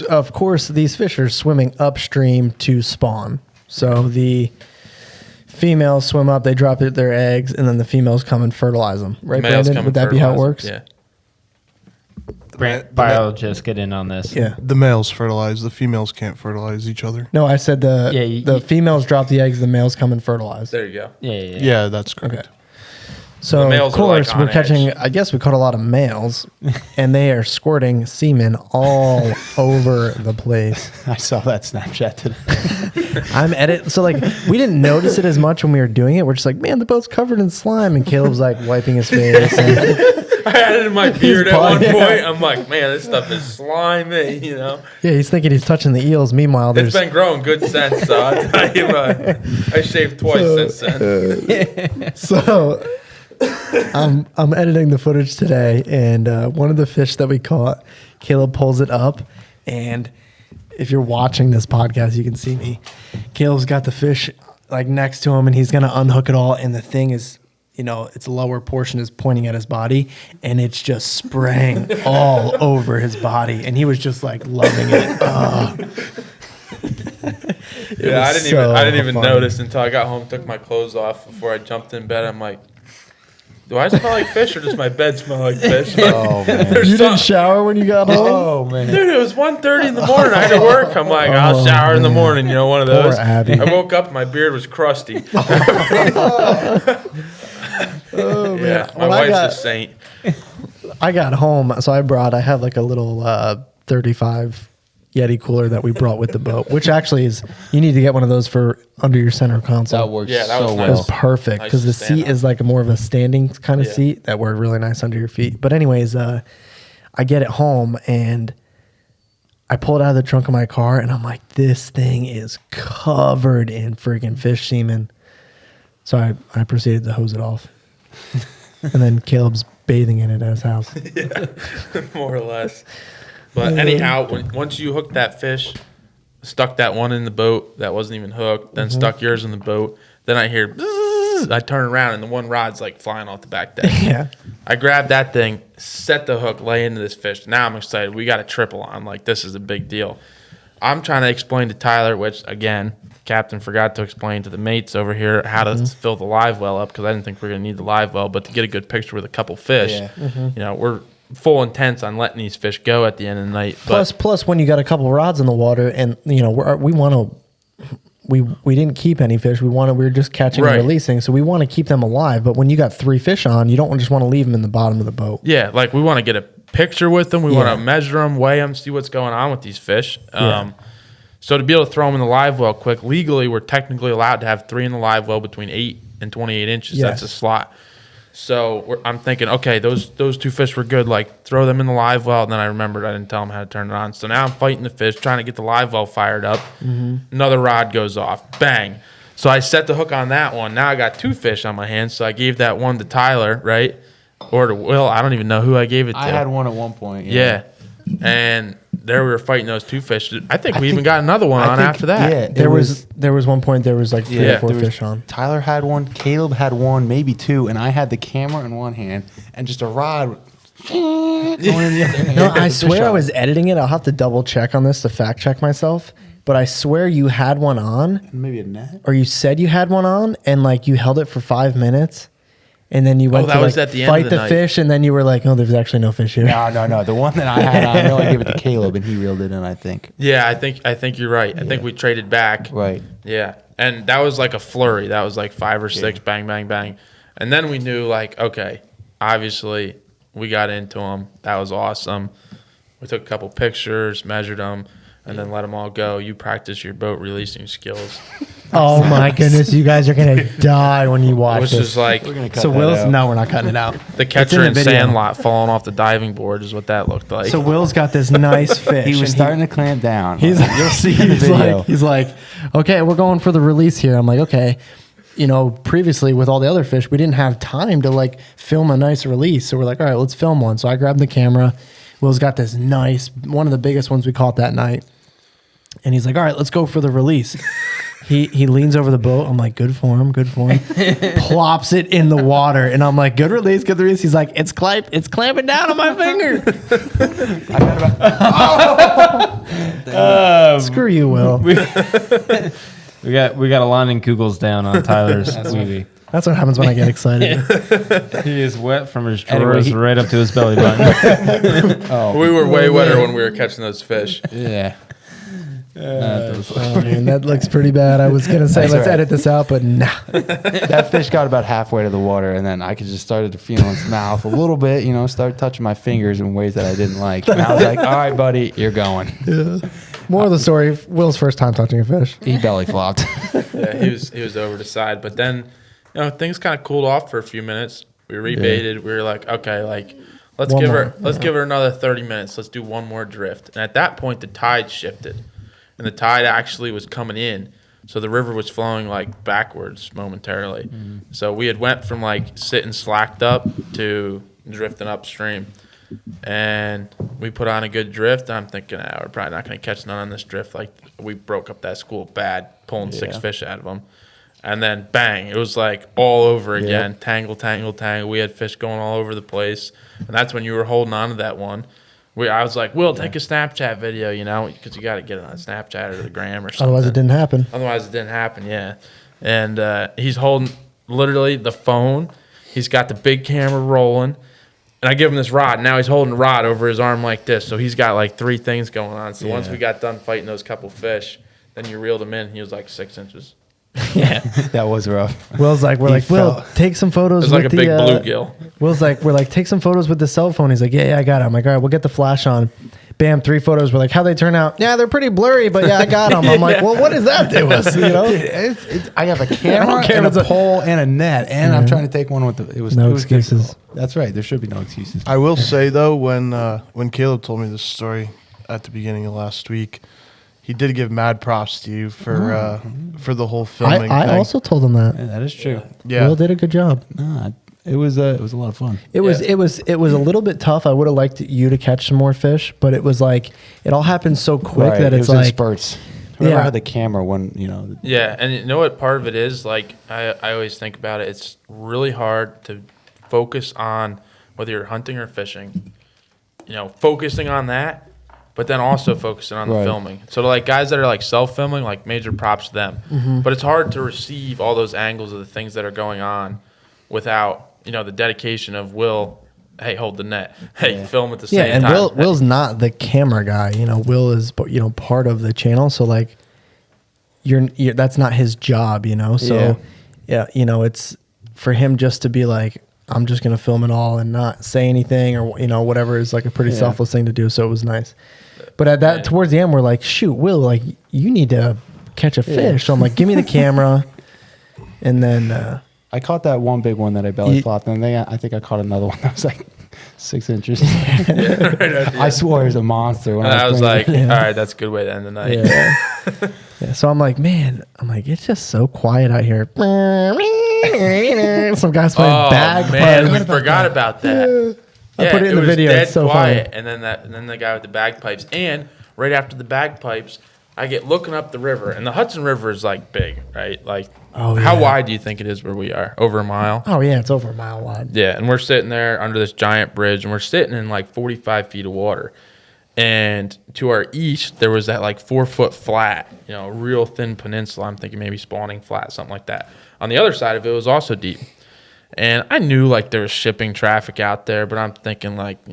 of course, these fish are swimming upstream to spawn. So the females swim up, they drop their eggs, and then the females come and fertilize them. Right, Males Brandon? come Would and that be how it fertilize works? them. Biologists get in on this. Yeah. The males fertilize. The females can't fertilize each other. No, I said the Yeah, females drop the eggs, the males come and fertilize. There you go. Yeah. Yeah, that's correct. Okay. So The of males are, like, course on we're catching. edge. I guess we caught a lot of males, and they are squirting semen all over the place. I saw that Snapchat today. I'm edit. So like we didn't notice it as much when we were doing it. We're just like, man, the boat's covered in slime, and Caleb's like wiping his face. And I had it in my beard at one Yeah. point. I'm like, man, this stuff is slimy, you know. yeah, he's thinking he's touching the eels. Meanwhile, It's there's been growing good since, so I'll tell you what. I shaved twice since then. so I'm editing the footage today, and one of the fish that we caught, Caleb pulls it up, and if you're watching this podcast, you can see me. Caleb's got the fish like next to him, and he's gonna unhook it all, and the thing is, you know, its lower portion is pointing at his body, and it's just spraying all over his body, and he was just like loving it. Yeah, I was didn't even funny. notice until I got home, took my clothes off before I jumped in bed. I'm like, do I smell like fish or does my bed smell like fish? Oh, man. There's You didn't some- shower when you got home? Oh, man. Dude, it was 1:30 in the morning. I had to work. I'm like, I'll shower in the morning, you know, one of Poor those. Abby. I woke up, my beard was crusty. Oh, man. Yeah, my When I wife's got- a saint. I got home, so I have like a little 35 Yeti cooler that we brought with the boat, which actually is, you need to get one of those for under your center console. That works Yeah, that was so nice. It well. was perfect Nice because to the stand seat on. is like more of a standing kind of Yeah. seat that worked really nice under your feet. But anyways, I get it home and I pull it out of the trunk of my car and I'm like, this thing is covered in freaking fish semen. So I proceeded to hose it off. And then Caleb's bathing in it at his house. More or less. But anyhow, once you hooked that fish, stuck that one in the boat that wasn't even hooked, then stuck yours in the boat, then I hear, bzzz, I turn around and the one rod's like flying off the back deck. Yeah. I grabbed that thing, set the hook, lay into this fish. Now I'm excited. We got a triple on. Like, this is a big deal. I'm trying to explain to Tyler, which, again, Captain forgot to explain to the mates over here how to fill the live well up because I didn't think we were going to need the live well, but to get a good picture with a couple fish, Yeah. you know, we're full intents on letting these fish go at the end of the night. But Plus, when you got a couple rods in the water, and you know we didn't keep any fish. We were just catching Right. and releasing, so we want to keep them alive. But when you got 3 fish on, you don't just want to leave them in the bottom of the boat. yeah, like we want to get a picture with them. We Yeah. want to measure them, weigh them, see what's going on with these fish. Yeah. So to be able to throw them in the live well quick, legally we're technically allowed to have 3 in the live well between 8 and 28 inches. Yes. That's a slot. So I'm thinking, okay, those 2 fish were good. Like, throw them in the live well. And then I remembered I didn't tell them how to turn it on. So now I'm fighting the fish, trying to get the live well fired up. Another rod goes off. Bang. So I set the hook on that one. Now I got 2 fish on my hands. So I gave that one to Tyler, right? Or to Will. I don't even know who I gave it to. I had one at one point. Yeah. And there we were fighting those 2 fish. I think we even think- got another one I on think- after that. yeah. There was one point there was like 3 Yeah, or 4 There was- fish on. Tyler had one, Caleb had one, maybe 2, and I had the camera in one hand and just a rod going in the other hand. No, with I the fish swear I on. was editing it. I'll have to double check on this to fact check myself. But I swear you had one on, Maybe a net. or you said you had one on, and like you held it for 5 minutes, And then you went that to was like at the end fight of the the night. fish, and then you were like, "Oh, there's actually no fish here." No. The one that I had, I only gave it to Caleb, and he reeled it in, I think. Yeah, I think you're right. I think we traded back. Right. Yeah, and that was like a flurry. That was like 5 or 6, bang, bang, bang, and then we knew like, okay, obviously we got into them. That was awesome. We took a couple pictures, measured them, and then let them all go. You practice your boat releasing skills, Oh my goodness, you guys are gonna die when you watch which this. is like We're going to cut So that Will's out. no, we're not cutting it out. the It's catcher in in the video. Sandlot falling off the diving board is what that looked like. So Will's got this nice fish. He was and starting to clamp down. He's You'll see in the video. he's like, okay, we're going for the release here. I'm like, okay. You know, previously with all the other fish, we didn't have time to like film a nice release. So we're like, all right, let's film one. So I grabbed the camera. Will's got this nice, one of the biggest ones we caught that night. And he's like, all right, let's go for the release. He leans over the boat. I'm like, good for him. Plops it in the water. And I'm like, good release. He's like, it's clamping down on my finger. Screw you, Will. We got a line in Kugels down on Tyler's wee. That's what happens when I get excited. He is wet from his Anyway, drawers right up to his belly button. we were way wetter when we were catching those fish. Yeah. Oh, man, that looks pretty bad. I was going to say, That's let's all right. edit this out, but nah. That fish got about halfway to the water, and then I could just started to feel his mouth a little bit, start touching my fingers in ways that I didn't like. And I was like, all right, buddy, you're going. More of the story, Will's first time touching a fish. He belly flopped. Yeah, he was over the side, but then things kind of cooled off for a few minutes. We rebaited. We were like, okay, like let's One give more. her give her another 30 minutes. Let's do one more drift. And at that point, the tide shifted, and the tide actually was coming in, so the river was flowing like backwards momentarily. Mm-hmm. So we had went from like sitting slacked up to drifting upstream, and we put on a good drift. I'm thinking, we're probably not going to catch none on this drift. Like we broke up that school bad, pulling 6 fish out of them. And then bang, it was like all over again. Tangle. We had fish going all over the place. And that's when you were holding on to that one. I was like, Will, take a Snapchat video, because you got to get it on Snapchat or the gram or something. Otherwise, it didn't happen. Yeah. And he's holding literally the phone. He's got the big camera rolling. And I give him this rod. Now he's holding the rod over his arm like this. So he's got like 3 things going on. So once we got done fighting those couple fish, then you reeled him in. He was like 6 inches. Yeah. That was rough. Will's like, Will, take some photos It was with like a the big bluegill. Will's like, we're like, take some photos with the cell phone. He's like, yeah, I got it. I'm like, all right, we'll get the flash on. Bam, 3 photos. We're like, how'd they turn out? Yeah, they're pretty blurry, but yeah, I got them. I'm like, well, what does that do us? I have a camera care and if a it's pole and a net, and I'm trying to take one with the. It was No it was excuses. difficult. That's right. There should be no excuses. I will say though, when Caleb told me this story at the beginning of last week, he did give mad props to you for the whole filming. I thing. also told him that. Yeah, that is true. Yeah. Will did a good job. Nah, it was a lot of fun. It was a little bit tough. I would have liked you to catch some more fish, but it was like it all happened so quick that it it's was in like spurts. Whoever Yeah. had the camera when Yeah, and you know what part of it is? Like, I always think about it. It's really hard to focus on whether you're hunting or fishing. Focusing on that, but then also focusing on the Right. filming. So, like, guys that are, like, self-filming, like, major props to them. Mm-hmm. But it's hard to receive all those angles of the things that are going on without, the dedication of Will, hey, hold the net. Hey, film at the yeah, same and time. Will's not the camera guy. Will is part of the channel, so like you're that's not his job. So yeah, it's for him just to be like, I'm just gonna film it all and not say anything or whatever is like a pretty selfless thing to do. So it was nice. But at that towards the end, we're like, shoot, Will, like you need to catch a fish. So I'm like, give me the camera, and then. I caught that one big one that I belly flopped, and then I think I caught another one that was like 6 inches. I swore he was a monster. When And I was playing like, it. all right, that's a good way to end the night. Yeah. Yeah, so I'm like, it's just so quiet out here. Some guys playing bagpipes. Man, we forgot about that. I put it in the was video. Dead It's so quiet, funny. and then the guy with the bagpipes, and right after the bagpipes, I get looking up the river, and the Hudson River is like big, right? Like, how wide do you think it is where we are? Over a mile? Oh yeah, it's over a mile wide. Yeah, and we're sitting there under this giant bridge, and we're sitting in like 45 feet of water. And to our east, there was that like 4-foot flat, real thin peninsula. I'm thinking maybe Spawning Flat, something like that. On the other side of it was also deep. And I knew like there was shipping traffic out there, but I'm thinking like,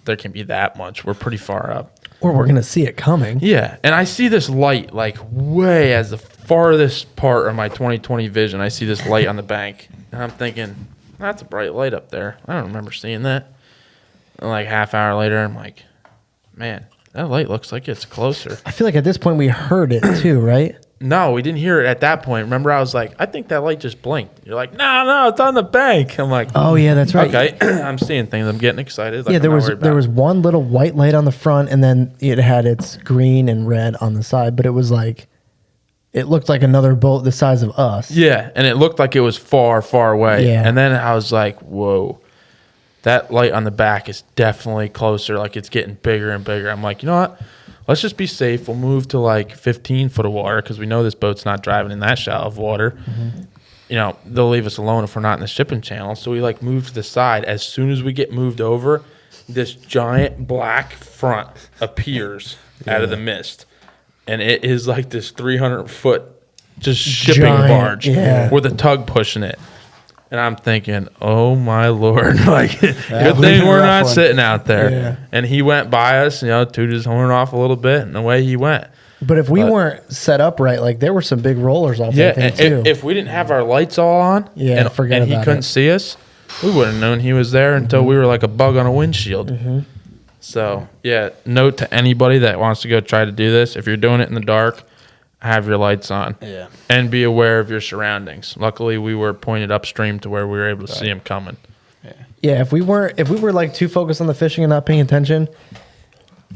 there can't be that much. We're pretty far up. Or we're going to see it coming. Yeah. And I see this light like way as the farthest part of my 20/20 vision. I see this light on the bank. And I'm thinking, that's a bright light up there. I don't remember seeing that. And like half hour later, I'm like, man, that light looks like it's closer. I feel like at this point we heard it too, right? No, we didn't hear it at that point. Remember, I was like, I think that light just blinked. You're like, no, it's on the bank. I'm like, Oh yeah, that's right. okay, I'm seeing things. I'm getting excited. Like, Yeah, I'm not worried there about was it. one little white light on the front, and then it had its green and red on the side. But it was like, it looked like another boat the size of us. Yeah, and it looked like it was far, far away. Yeah. And then I was like, whoa, that light on the back is definitely closer. Like it's getting bigger and bigger. I'm like, you know what? Let's just be safe. We'll move to like 15 foot of water because we know this boat's not driving in that shallow of water. Mm-hmm. They'll leave us alone if we're not in the shipping channel. So we like move to the side. As soon as we get moved over, this giant black front appears out of the mist. And it is like this 300-foot just shipping Giant, barge yeah. with a tug pushing it. And I'm thinking, oh my Lord, like good thing we're not sitting out there. Yeah. And he went by us, tooted his horn off a little bit, and away he went. But if we weren't set up right, like there were some big rollers off Yeah, that thing and too. if we didn't have our lights all on, Yeah, forget and he about couldn't it. see us, we wouldn't have known he was there until we were like a bug on a windshield. So yeah, note to anybody that wants to go try to do this: if you're doing it in the dark, have your lights on. Yeah. And be aware of your surroundings. Luckily, we were pointed upstream to where we were able to see him coming. Yeah, if we were like too focused on the fishing and not paying attention,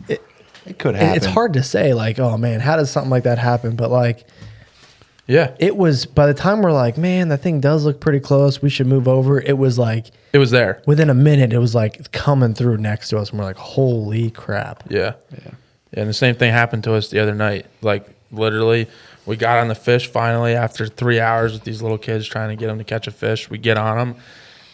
It could happen. it's hard to say like, oh man, how does something like that happen? But like, Yeah, it was by the time we're like, man, that thing does look pretty close. We should move over. It was like it was there. within a minute, it was like coming through next to us, and we're like, holy crap. Yeah. And the same thing happened to us the other night. Like literally, we got on the fish finally after 3 hours with these little kids trying to get them to catch a fish. We get on them,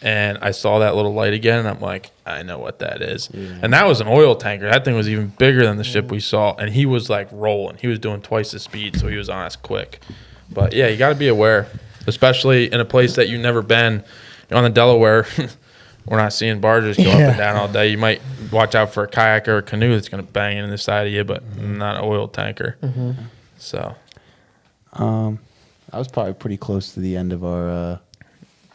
and I saw that little light again, and I'm like, I know what that is. And that was an oil tanker. That thing was even bigger than the ship we saw, and he was like rolling. He was doing twice the speed, so he was on us quick. But yeah, you got to be aware, especially in a place that you've never been. On the Delaware, we're not seeing barges go up and down all day. You might watch out for a kayak or a canoe that's going to bang into the side of you, but not an oil tanker. So, I was probably pretty close to the end of our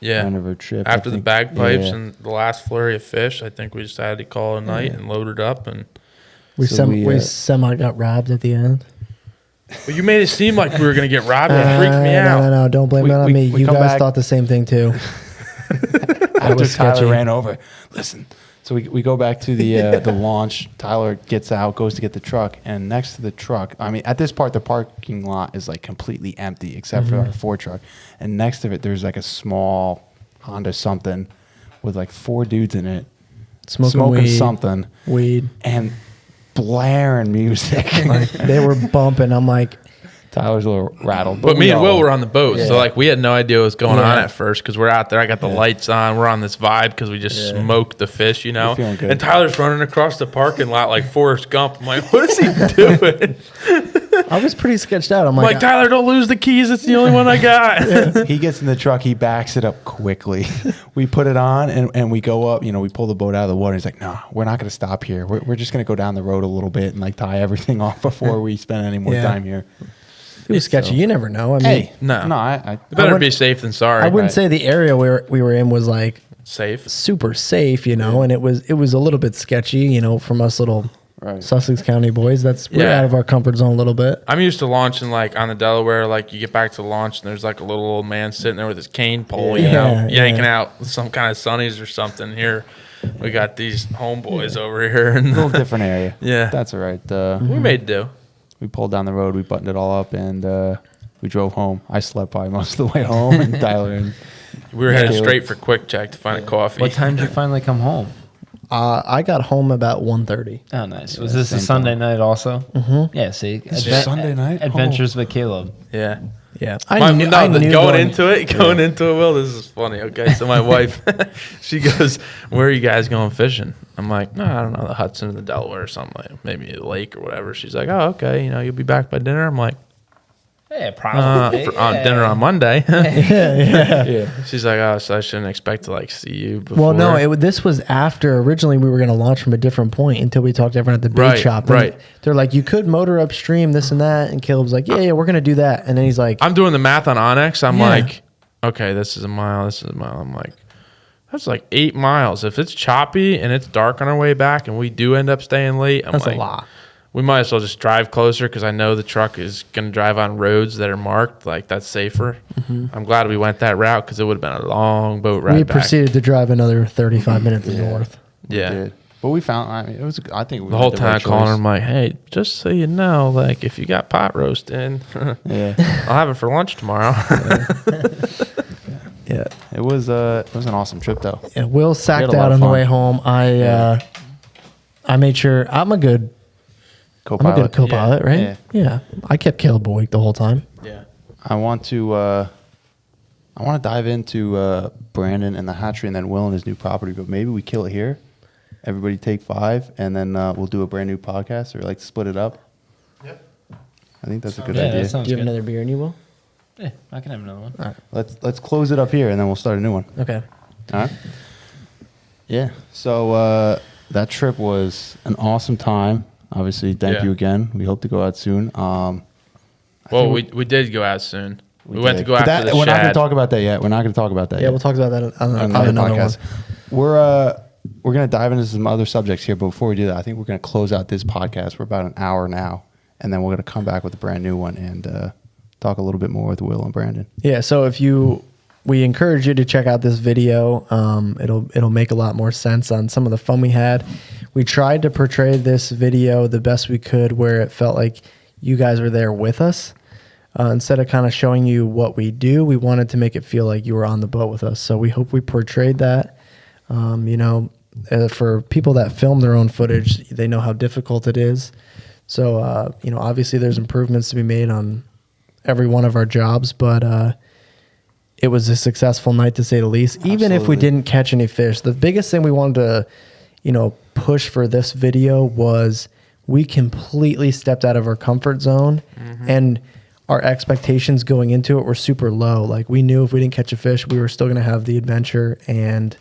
yeah. end of our trip. I After the think. bagpipes Yeah. and the last flurry of fish, I think we decided to call it a night and load it up. And We So we, semi got robbed at the end. but you made it seem like we were going to get robbed. It freaked me out. No, don't blame We- it on we- me. we You come guys back- thought the same thing too. After was sketchy. Tyler ran over. Listen. So we go back to the launch. Tyler gets out, goes to get the truck, and next to the truck, I mean, at this part, the parking lot is like completely empty except for our Ford truck. And next to it, there's like a small Honda something with like 4 dudes in it, Smoking weed. something, Weed. and blaring music. Like they were bumping. I'm like, Tyler's a little rattled. But me we and all- Will were on the boat, so Yeah. like we had no idea what was going Yeah. on at first because we're out there. I got the lights on. We're on this vibe because we just smoked the fish, We're feeling good. And Tyler's running across the parking lot like Forrest Gump. I'm like, what is he doing? I was pretty sketched out. I'm I'm like, like, Tyler, don't lose the keys. It's the only one I got. He gets in the truck, he backs it up quickly. We put it on and we go up, we pull the boat out of the water. He's like, no, we're not going to stop here. We're just going to go down the road a little bit and like tie everything off before we spend any more Yeah. time here. it was sketchy. You never know. I mean, Hey, No. I Better wouldn't- be safe than sorry. I wouldn't right. say the area we were in was like Safe. super safe, and it was a little bit sketchy, from us little Right. Sussex County boys. We're Yeah. out of our comfort zone a little bit. I'm used to launching like on the Delaware. Like you get back to launch and there's like a little old man sitting there with his cane pole, Yeah, yanking yeah. out some kind of sunnies or something. Here, we got these homeboys over here, a and little different area. Yeah. That's all right. we made do. We pulled down the road, we buttoned it all up, and we drove home. I slept probably most of the way home, and Tyler and We were headed Caleb. straight for Quick Check to find a coffee. What time did you finally come home? I got home about 1:30. Oh, nice. Was this a Sunday night also? Mm-hmm. Yeah, see. Sunday night? Adventures with Caleb. Yeah. Yeah, Going into it, Will, this is funny. Okay, so my wife, she goes, "Where are you guys going fishing?" I'm like, "No, I don't know, the Hudson or the Delaware or something, like maybe a lake or whatever." She's like, "Oh, okay, you'll be back by dinner." I'm like, Yeah, probably. On dinner on Monday. Yeah. She's like, oh, so I shouldn't expect to like see you before. Well, no, this was after originally we were going to launch from a different point until we talked to everyone at the bait Right, shop. And right. they're like, you could motor upstream, this and that. And Caleb's like, yeah, we're going to do that. And then he's like, I'm doing the math on Onyx. I'm Yeah. like, okay, this is a mile. This is a mile. I'm like, that's like 8 miles. If it's choppy and it's dark on our way back and we do end up staying late, I'm that's like, a lot. we might as well just drive closer because I know the truck is going to drive on roads that are marked. Like, that's safer. I'm glad we went that route because it would have been a long boat ride We back. proceeded to drive another 35 minutes north. Yeah. Did. But we found. I mean, it was. I think we The whole made time right calling choice. him like, hey, just so you know, like, if you got pot roast in, Yeah. I'll have it for lunch tomorrow. Yeah. It was an awesome trip though. Yeah, Will We sacked had a lot out of on the fun. way home. I made sure I'm a good Co-pilot. co-pilot, right? Yeah. I kept Caleb awake the whole time. Yeah. I want to dive into Brandon and the hatchery, and then Will and his new property. But maybe we kill it here. Everybody take 5, and then we'll do a brand new podcast, or like split it up. Yep. I think that's a good Yeah, idea. that sounds Do you have good. another beer in you, Will? Yeah, I can have another one. Let's close it up here, and then we'll start a new one. Okay. All right. Yeah. So that trip was an awesome time. Obviously, thank Yeah. you again. We hope to go out soon. Well, think we did go out soon. We went to did. go But after the We're not going shad. to talk about that yet. We're not going to talk about that Yeah, yet. we'll talk about that on on another another one. podcast. We're going to dive into some other subjects here, but before we do that, I think we're going to close out this podcast. We're about an hour now, and then we're going to come back with a brand new one and talk a little bit more with Will and Brandon. Yeah, so we encourage you to check out this video. It'll make a lot more sense on some of the fun we had. We tried to portray this video the best we could, where it felt like you guys were there with us. Instead of kind of showing you what we do, we wanted to make it feel like you were on the boat with us. So we hope we portrayed that. For people that film their own footage, they know how difficult it is. So, obviously there's improvements to be made on every one of our jobs, but it was a successful night to say the least. Even if we Absolutely. didn't catch any fish, the biggest thing we wanted to, push for this video was we completely stepped out of our comfort zone, and our expectations going into it were super low. Like, we knew if we didn't catch a fish, we were still going to have the adventure, and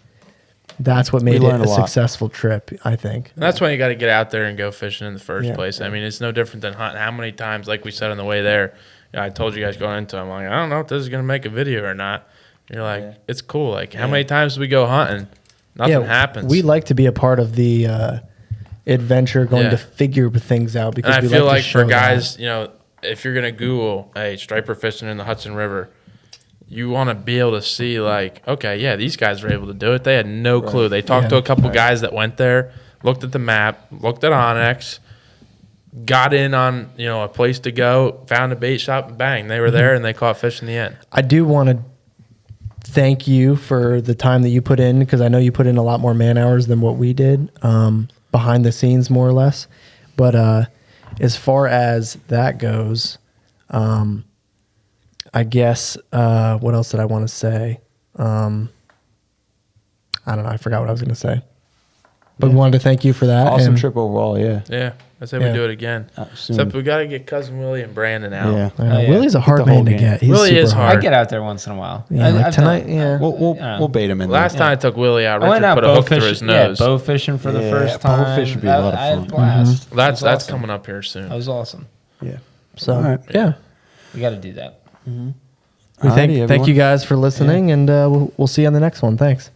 that's what made it learned a a lot. successful trip, I think. And that's when you got to get out there and go fishing in the first Yeah. place. I mean, it's no different than hunting. How many times, like we said on the way there, I told you guys going into it, I'm like, I don't know if this is going to make a video or not. You're like, it's cool. Like, how many times do we go hunting? Nothing happens. We like to be a part of the adventure, going Yeah. to figure things out, because And I we feel like like to for show guys, if you're going to Google, hey, striper fishing in the Hudson River, you want to be able to see, like, okay, yeah, these guys were able to do it. They had no clue. They talked to a couple guys that went there, looked at the map, looked at Onyx, got in on, a place to go, found a bait shop, and bang, they were there and they caught fish in the end. I do want to thank you for the time that you put in, because I know you put in a lot more man hours than what we did, behind the scenes, more or less. But as far as that goes, I guess what else did I want to say? I don't know. I forgot what I was going to say. But we wanted to thank you for that. Awesome and- trip overall, yeah. Yeah, I say Yeah. we do it again. Soon. Except we got to get Cousin Willie and Brandon out. Yeah. I know. Oh, yeah. Willie's a hard the whole man to game. get. He's Willie super is hard. I get out there once in a while. Yeah, like I've tonight, done- yeah. We'll bait him in Last there. time I took Willie out, I went Richard out put a bow hook through his fishing. Yeah, nose. bow fishing for the Yeah, first bow time. fish would be a lot of I had a fun. blast. That's It was awesome. coming up here soon. That was awesome. Yeah. So, All right. yeah. We got to do that. We Alrighty, thank everyone. you guys for listening, and we'll see you on the next one. Thanks.